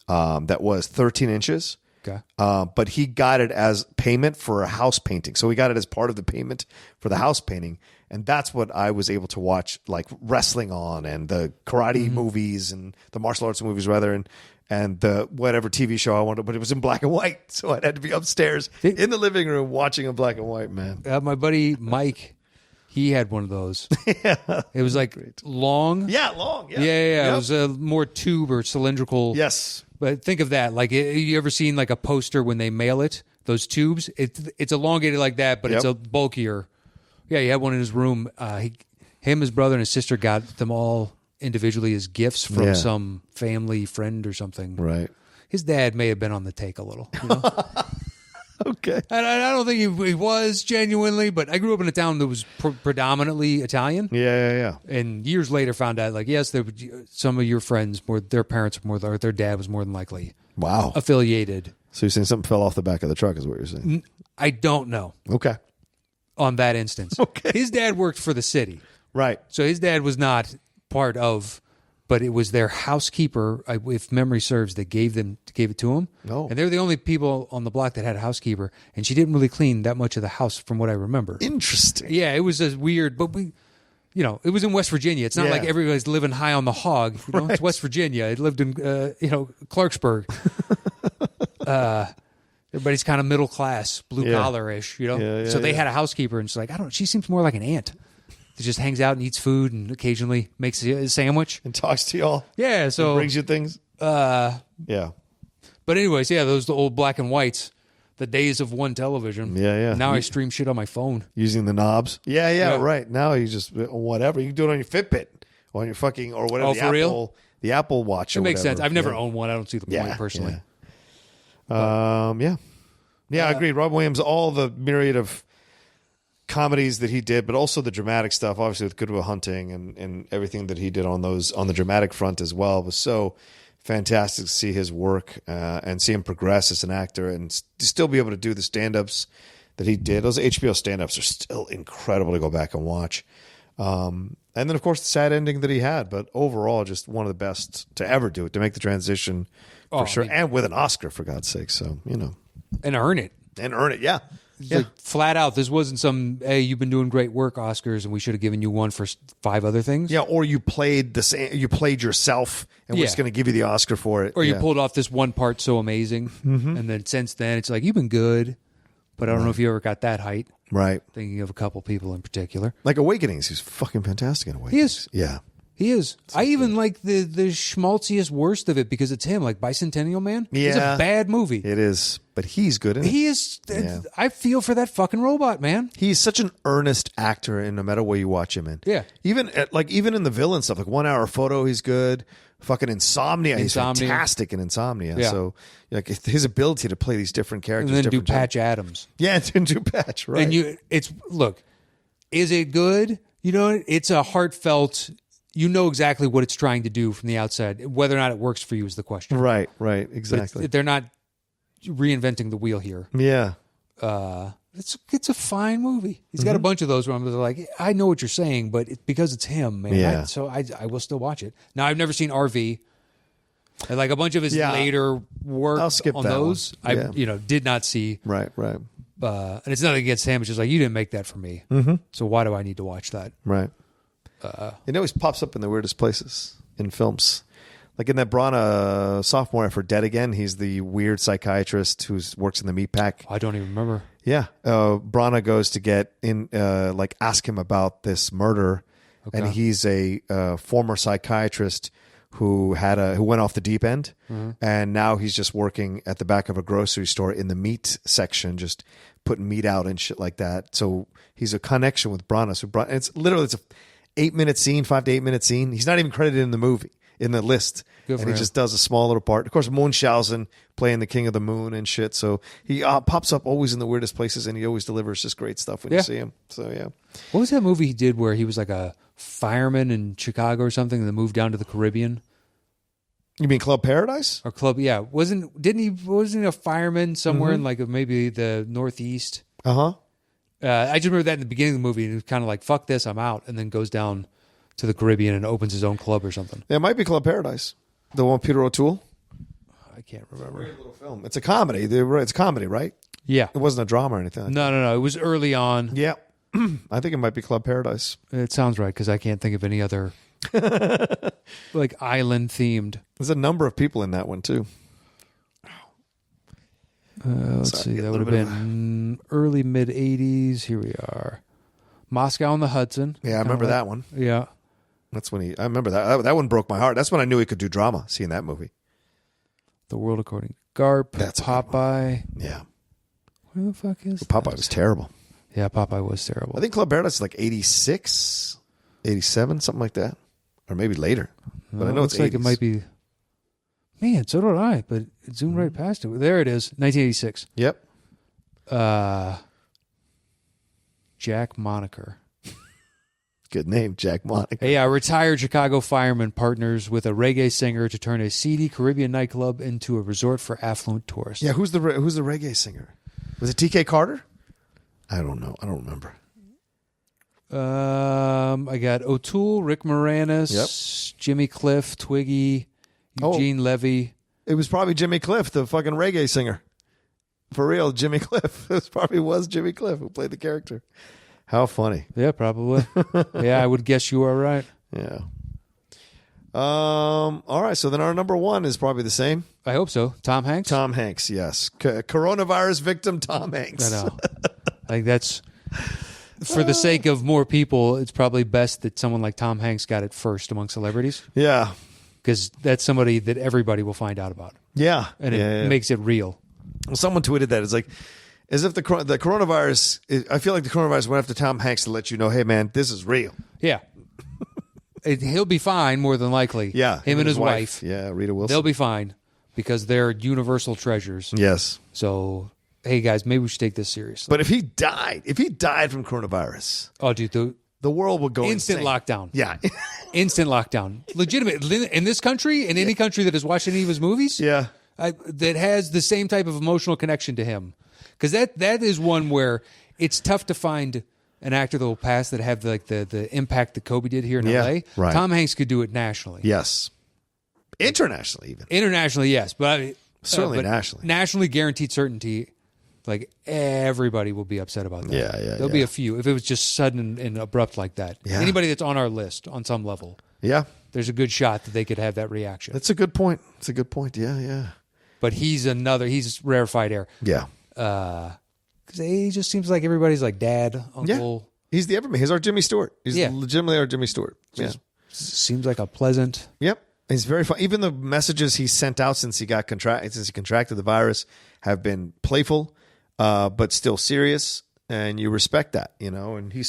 that was 13 inches. Okay. But he got it as payment for a house painting. So he got it as part of the payment for the house painting. And that's what I was able to watch, like wrestling on and the karate movies and the martial arts movies, rather, and the whatever TV show I wanted. But it was in black and white. So I had to be upstairs in the living room watching a black and white, man. My buddy Mike, he had one of those. Yeah. It was like long. Yeah, long. Yeah. Yeah. It was a more tube or cylindrical. Yes. But think of that. Like, you ever seen like a poster when they mail it? Those tubes? It's elongated like that, but it's a bulkier. Yeah, he had one in his room. Him, his brother, and his sister got them all individually as gifts from some family friend or something. Right. His dad may have been on the take a little. You know? Okay. And I don't think he was genuinely, but I grew up in a town that was predominantly Italian. Yeah. And years later found out, like, yes, some of your friends, their parents were or their dad was more than likely affiliated. So you're saying something fell off the back of the truck is what you're saying? I don't know. Okay. On that instance. Okay. His dad worked for the city. Right. So his dad was not part of, but it was their housekeeper, if memory serves, that gave it to him. No. And they were the only people on the block that had a housekeeper, and she didn't really clean that much of the house from what I remember. Interesting. Yeah, it was as weird, but it was in West Virginia. It's not like everybody's living high on the hog. It's West Virginia. It lived in, Clarksburg. Everybody's kind of middle class, blue collar ish, so they had a housekeeper, and she's like, she seems more like an aunt that just hangs out and eats food and occasionally makes a sandwich and talks to y'all. Yeah, so and brings you things. Yeah. But anyways, those the old black and whites, the days of one television. Yeah. Now I stream shit on my phone using the knobs. Yeah. Right. Now you just whatever you can do it on your Fitbit or on your fucking or whatever. Oh, for real? The Apple Watch. It makes whatever. sense. I've never owned one. I don't see the point personally. Yeah. I agree. Rob Williams, all the myriad of comedies that he did, but also the dramatic stuff, obviously with Good Will Hunting and everything that he did on the dramatic front as well, was so fantastic to see his work and see him progress as an actor and to still be able to do the stand-ups that he did. Those HBO stand-ups are still incredible to go back and watch. And then, of course, the sad ending that he had. But overall, just one of the best to ever do it, to make the transition for sure. And with an Oscar, for God's sake. So, And earn it. Yeah. Like, flat out, this wasn't some, hey, you've been doing great work, Oscars, and we should have given you one for 5 other things. Yeah, or you played you played yourself, and we're just going to give you the Oscar for it. Or you pulled off this one part so amazing, and then since then, it's like, you've been good, but I don't know if you ever got that height. Right. Thinking of a couple people in particular. Like Awakenings, he's fucking fantastic in Awakenings. He is. Yeah. He is. I even like the schmaltziest worst of it because it's him, like Bicentennial Man. Yeah. It's a bad movie. It is, but he's good in it. He is. I feel for that fucking robot, man. He's such an earnest actor, and no matter what you watch him in. Yeah. Even in the villain stuff, like 1 Hour Photo, he's good. Fucking Insomnia, he's fantastic in Insomnia. Yeah. So, like, his ability to play these different characters, And then do different Patch Adams. Yeah, and do Patch, right? And look, is it good? It's a heartfelt. You know exactly what it's trying to do from the outside. Whether or not it works for you is the question. Right, exactly. But they're not reinventing the wheel here. Yeah. It's a fine movie. He's got a bunch of those where I'm like, I know what you're saying, but because it's him, man. Yeah. So I will still watch it. Now, I've never seen RV. And like a bunch of his later work I'll skip on that one. I did not see. Right. And it's nothing against him. It's just like, you didn't make that for me. So why do I need to watch that? Right. It always pops up in the weirdest places in films. Like in that Brana sophomore for Dead Again, he's the weird psychiatrist who works in the meat pack. I don't even remember. Yeah. Brana goes to get in, ask him about this murder. Okay. And he's a former psychiatrist who went off the deep end. And now he's just working at the back of a grocery store in the meat section, just putting meat out and shit like that. So he's a connection with Brana. So it's a 5 to 8 minute scene. He's not even credited in the movie, in the list. And he just does a small little part. Of course, Munchausen playing the King of the Moon and shit. So he pops up always in the weirdest places, and he always delivers just great stuff when you see him. So, yeah. What was that movie he did where he was like a fireman in Chicago or something and then moved down to the Caribbean? You mean Club Paradise? Or Club, yeah. Wasn't he a fireman somewhere in like maybe the Northeast? Uh-huh. I just remember that in the beginning of the movie, and he was kind of like, fuck this, I'm out, and then goes down to the Caribbean and opens his own club or something. Yeah, it might be Club Paradise. The one with Peter O'Toole? I can't remember. It's a weird little film. It's a comedy. It's a comedy, right? Yeah. It wasn't a drama or anything like No. It was early on. Yeah. I think it might be Club Paradise. It sounds right, because I can't think of any other like island-themed. There's a number of people in that one, too. Let's see. That would have been early, mid-'80s. Here we are. Moscow on the Hudson. Yeah, I remember that one. Yeah. That's when I remember that. That one broke my heart. That's when I knew he could do drama, seeing that movie. The World According to Garp. That's Popeye. Yeah. Where the fuck is Popeye was terrible. Yeah, Popeye was terrible. I think Club Paradise is like 86, 87, something like that. Or maybe later. But I know it's 80s. Like it might be. Man, so did I, but it zoomed right past it. There it is, 1986. Yep. Jack Moniker. Good name, Jack Moniker. A retired Chicago fireman partners with a reggae singer to turn a seedy Caribbean nightclub into a resort for affluent tourists. Yeah, who's the reggae singer? Was it T.K. Carter? I don't know. I don't remember. I got O'Toole, Rick Moranis, Jimmy Cliff, Twiggy, Eugene Levy. It was probably Jimmy Cliff, the fucking reggae singer. For real, Jimmy Cliff. It probably was Jimmy Cliff who played the character. How funny. Yeah, probably. Yeah, I would guess you are right. Yeah. All right, so then our number one is probably the same. I hope so. Tom Hanks? Tom Hanks, yes. Coronavirus victim Tom Hanks. I know. Like that's... For the sake of more people, it's probably best that someone like Tom Hanks got it first among celebrities. Yeah. Because that's somebody that everybody will find out about. Yeah. And it makes it real. Well, someone tweeted that. It's like, as if the coronavirus, I feel like the coronavirus went after Tom Hanks to let you know, hey, man, this is real. Yeah. He'll be fine, more than likely. Yeah. Him and his wife. Yeah, Rita Wilson. They'll be fine because they're universal treasures. Yes. So... Hey guys, maybe we should take this seriously. But if he died from coronavirus, oh dude, the world would go instant insane. Lockdown. Yeah, instant lockdown. Legitimate in this country, in any country that has watched any of his movies. Yeah, that has the same type of emotional connection to him, because that is one where it's tough to find an actor that will pass that have like the impact that Kobe did here in Yeah, L.A. right. Tom Hanks could do it nationally. Yes. Internationally, even. Internationally, yes, but Certainly but nationally. Nationally, guaranteed certainty. Like everybody will be upset about that. Yeah. There'll be a few if it was just sudden and abrupt like that. Yeah. Anybody that's on our list on some level, Yeah. there's a good shot that they could have that reaction. That's a good point. It's a good point. Yeah. But he's rarefied air. Yeah. Because he just seems like everybody's like dad, uncle. He's the everyman. He's our Jimmy Stewart. He's legitimately our Jimmy Stewart. Just seems like a pleasant. Yep. He's very fun. Even the messages he sent out since he contracted the virus have been playful, but still serious, and you respect that, And he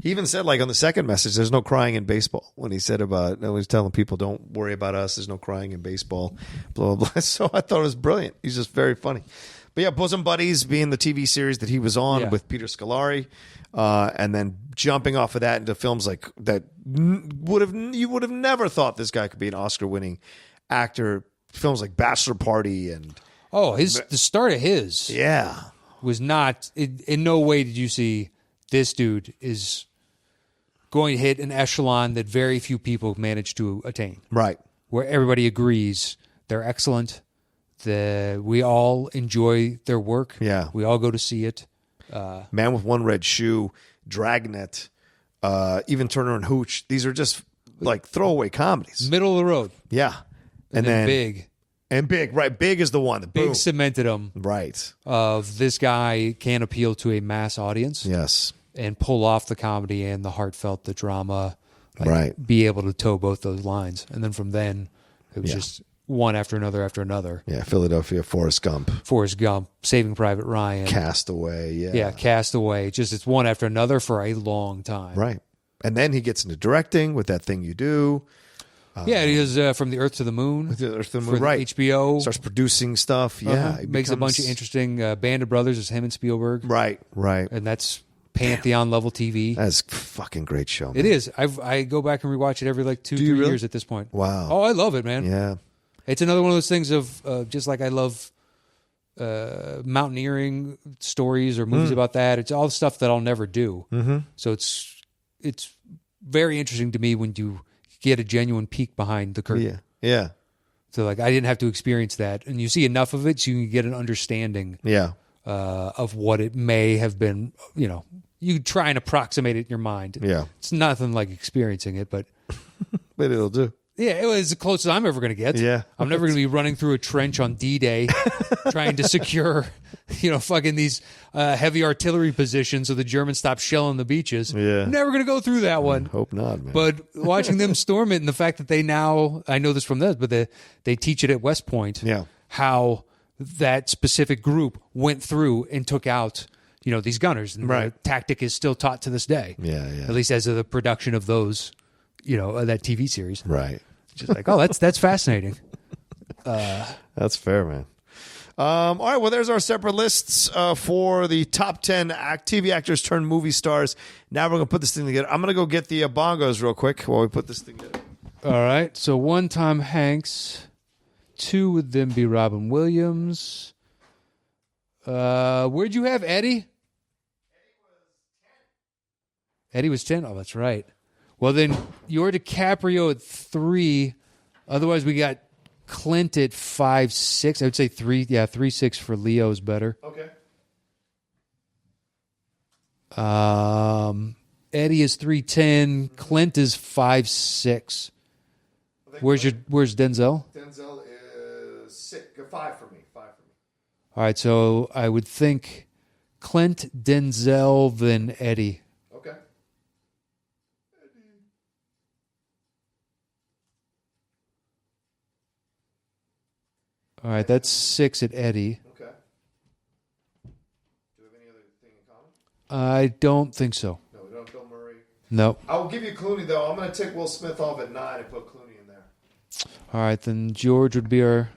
even said, like on the second message, "There's no crying in baseball." When he was telling people, "Don't worry about us. There's no crying in baseball." Blah blah blah. So I thought it was brilliant. He's just very funny. But yeah, Bosom Buddies being the TV series that he was on with Peter Scolari, and then jumping off of that into films like that you would have never thought this guy could be an Oscar-winning actor. Films like Bachelor Party and the start of his was not in no way did you see this dude is going to hit an echelon that very few people manage to attain. Right, where everybody agrees they're excellent. We all enjoy their work. Yeah. We all go to see it. Man with One Red Shoe, Dragnet, even Turner and Hooch. These are just like throwaway comedies. Middle of the road. Yeah. And then Big. And Big, right. Big is the one. Big cemented him. Right. Of this guy can appeal to a mass audience. Yes. And pull off the comedy and the heartfelt, the drama. Right. Be able to toe both those lines. And then from then, it was just one after another after another. Yeah, Philadelphia, Forrest Gump, Saving Private Ryan, Castaway. Yeah, Castaway. It's one after another for a long time. Right, and then he gets into directing with That Thing You Do. He does From the Earth to the Moon. The Earth to the for Moon, right? HBO Starts producing stuff. Yeah, makes a bunch of interesting. Band of Brothers is him and Spielberg. Right, and that's Pantheon level TV. That's a fucking great show. Man. It is. I go back and rewatch it every 2-3 years at this point. Wow. Oh, I love it, man. Yeah. It's another one of those things of just like I love mountaineering stories or movies about that. It's all the stuff that I'll never do. Mm-hmm. So it's very interesting to me when you get a genuine peek behind the curtain. Yeah. So like I didn't have to experience that, and you see enough of it so you can get an understanding. Yeah. Of what it may have been. You try and approximate it in your mind. Yeah. It's nothing like experiencing it, but it'll do. Yeah, it was the closest I'm ever going to get. Yeah. I'm never going to be running through a trench on D-Day trying to secure, fucking these heavy artillery positions so the Germans stop shelling the beaches. Yeah. I'm never going to go through that one. Hope not, man. But watching them storm it and the fact that they now, I know this from this, but they teach it at West Point. Yeah. How that specific group went through and took out, these gunners. And the tactic is still taught to this day. Yeah. At least as of the production of those, that TV series. Right. Just like, that's fascinating. That's fair, man. All right, well, there's our separate lists for the top 10 TV actors turned movie stars. Now we're going to put this thing together. I'm going to go get the bongos real quick while we put this thing together. All right, so 1 Tom Hanks, 2 would then be Robin Williams. Where'd you have Eddie? Eddie was 10. Oh, that's right. Well, then you're DiCaprio at 3. Otherwise, we got Clint at 5, 6. I would say 3. Yeah, 3, 6 for Leo is better. Okay. Eddie is 310. Clint is 5, 6. Where's Denzel? Denzel is 6. 5 for me. 5 for me. All right, so I would think Clint, Denzel, then Eddie. Okay. All right, that's 6 at Eddie. Okay. Do we have any other thing in common? I don't think so. No, we don't have Bill Murray. No. I'll give you Clooney, though. I'm going to take Will Smith off at 9 and put Clooney in there. All right, then George would be our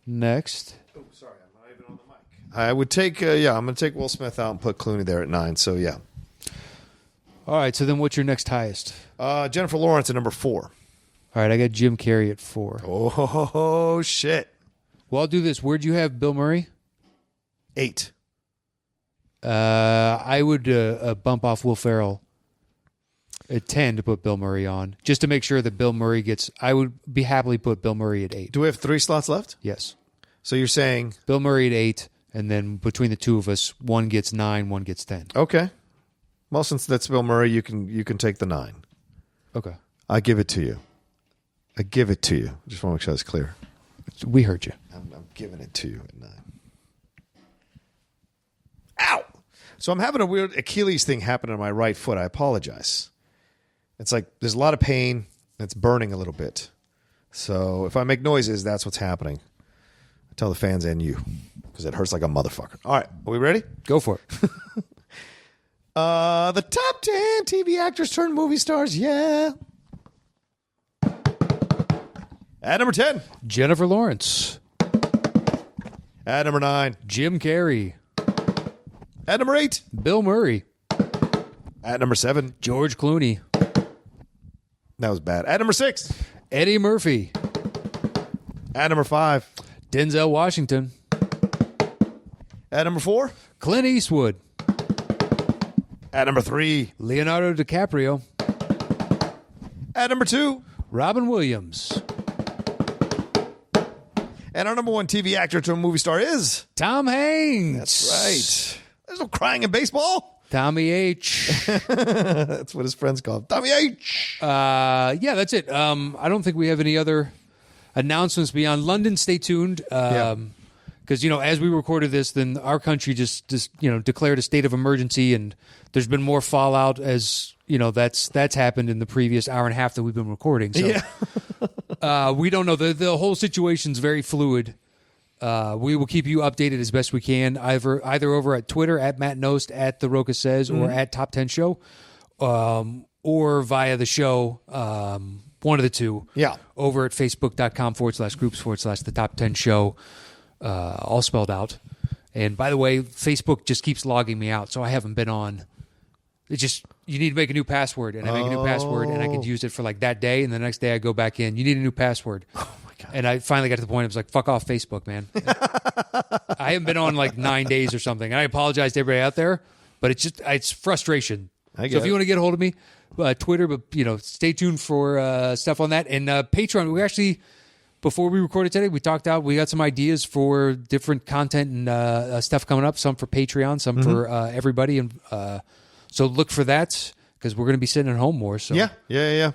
next. Oh, sorry, I'm not even on the mic. I would take, I'm going to take Will Smith out and put Clooney there at 9, so yeah. All right, so then what's your next highest? Jennifer Lawrence at number 4. All right, I got Jim Carrey at 4. Oh, shit. Well, I'll do this. Where'd you have Bill Murray? 8. I would bump off Will Ferrell at 10 to put Bill Murray on, just to make sure that Bill Murray gets. I would be happily put Bill Murray at 8. Do we have 3 slots left? Yes. So you're saying Bill Murray at 8, and then between the two of us, one gets 9, one gets 10. okay. Well, since that's Bill Murray, you can take the 9. Okay. I give it to you. I give it to you. Just want to make sure that's clear. We heard you. I'm giving it to you at 9. Ow! So I'm having a weird Achilles thing happen on my right foot. I apologize. It's like there's a lot of pain. It's burning a little bit. So if I make noises, that's what's happening. I tell the fans and you because it hurts like a motherfucker. All right. Are we ready? Go for it. The top 10 TV actors turned movie stars. Yeah. At number 10, Jennifer Lawrence. at number 9, Jim Carrey. at number 8, Bill Murray. at number 7. George Clooney. That was bad. At number 6, Eddie Murphy. at number 5, Denzel Washington. at number 4, Clint Eastwood. at number 3, Leonardo DiCaprio. at number 2, Robin Williams. and our number 1 TV actor to a movie star is. Tom Hanks. That's right. There's no crying in baseball. Tommy H. That's what his friends call him. Tommy H. Yeah, that's it. I don't think we have any other announcements beyond London. Stay tuned. Because, as we recorded this, then our country just declared a state of emergency, and there's been more fallout as, that's happened in the previous hour and a half that we've been recording. So we don't know. The whole situation's very fluid. We will keep you updated as best we can, either over at Twitter, at Matt Nost, at The Rocha Says, or at Top 10 Show, or via the show, one of the two. Yeah. Over at Facebook.com/groups/The Top 10 Show, all spelled out. And by the way, Facebook just keeps logging me out, so I haven't been on. You need to make a new password, and I make a new password, and I could use it for like that day, and the next day I go back in. You need a new password. Oh my God. And I finally got to the point I was like, fuck off Facebook, man. I haven't been on like 9 days or something. And I apologize to everybody out there, but it's frustration. So if you want to get a hold of me, Twitter, but stay tuned for stuff on that. And Patreon, we actually, before we recorded today, we got some ideas for different content and stuff coming up, some for Patreon, some for everybody. And so look for that, because we're going to be sitting at home more. So Yeah.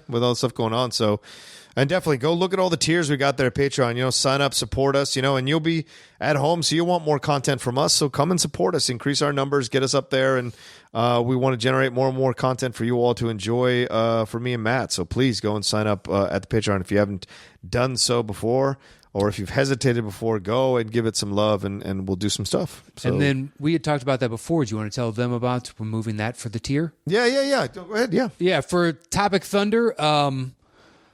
With all the stuff going on. So, and definitely go look at all the tiers we got there at Patreon. Sign up, support us, and you'll be at home. So you want more content from us. So come and support us, increase our numbers, get us up there. And we want to generate more and more content for you all to enjoy for me and Matt. So please go and sign up at the Patreon if you haven't done so before. Or if you've hesitated before, go and give it some love, and we'll do some stuff. So, and then we had talked about that before. Do you want to tell them about removing that for the tier? Yeah. Go ahead, yeah. Yeah, for Topic Thunder,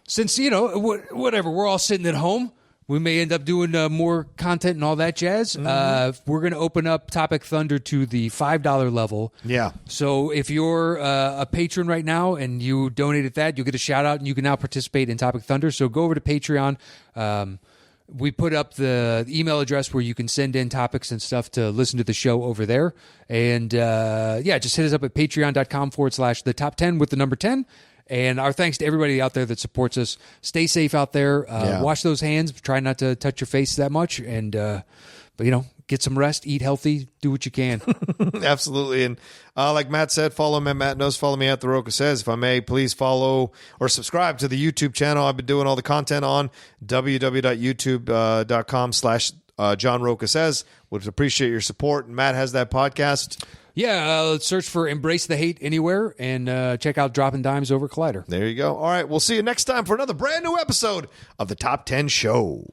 since, whatever, we're all sitting at home, we may end up doing more content and all that jazz. We're going to open up Topic Thunder to the $5 level. Yeah. So if you're a patron right now and you donated that, you'll get a shout out, and you can now participate in Topic Thunder. So go over to Patreon. We put up the email address where you can send in topics and stuff to listen to the show over there. And just hit us up at patreon.com/the top 10 with the number 10. And our thanks to everybody out there that supports us. Stay safe out there. Wash those hands. Try not to touch your face that much. And, get some rest, eat healthy, do what you can. Absolutely. And like Matt said, follow me at Matt Knows, follow me at The Rocha Says. If I may, please follow or subscribe to the YouTube channel. I've been doing all the content on www.youtube.com/John Rocha Says. Would appreciate your support. And Matt has that podcast. Yeah, let's search for Embrace the Hate anywhere and check out Dropping Dimes over Collider. There you go. All right, we'll see you next time for another brand new episode of the Top 10 Show.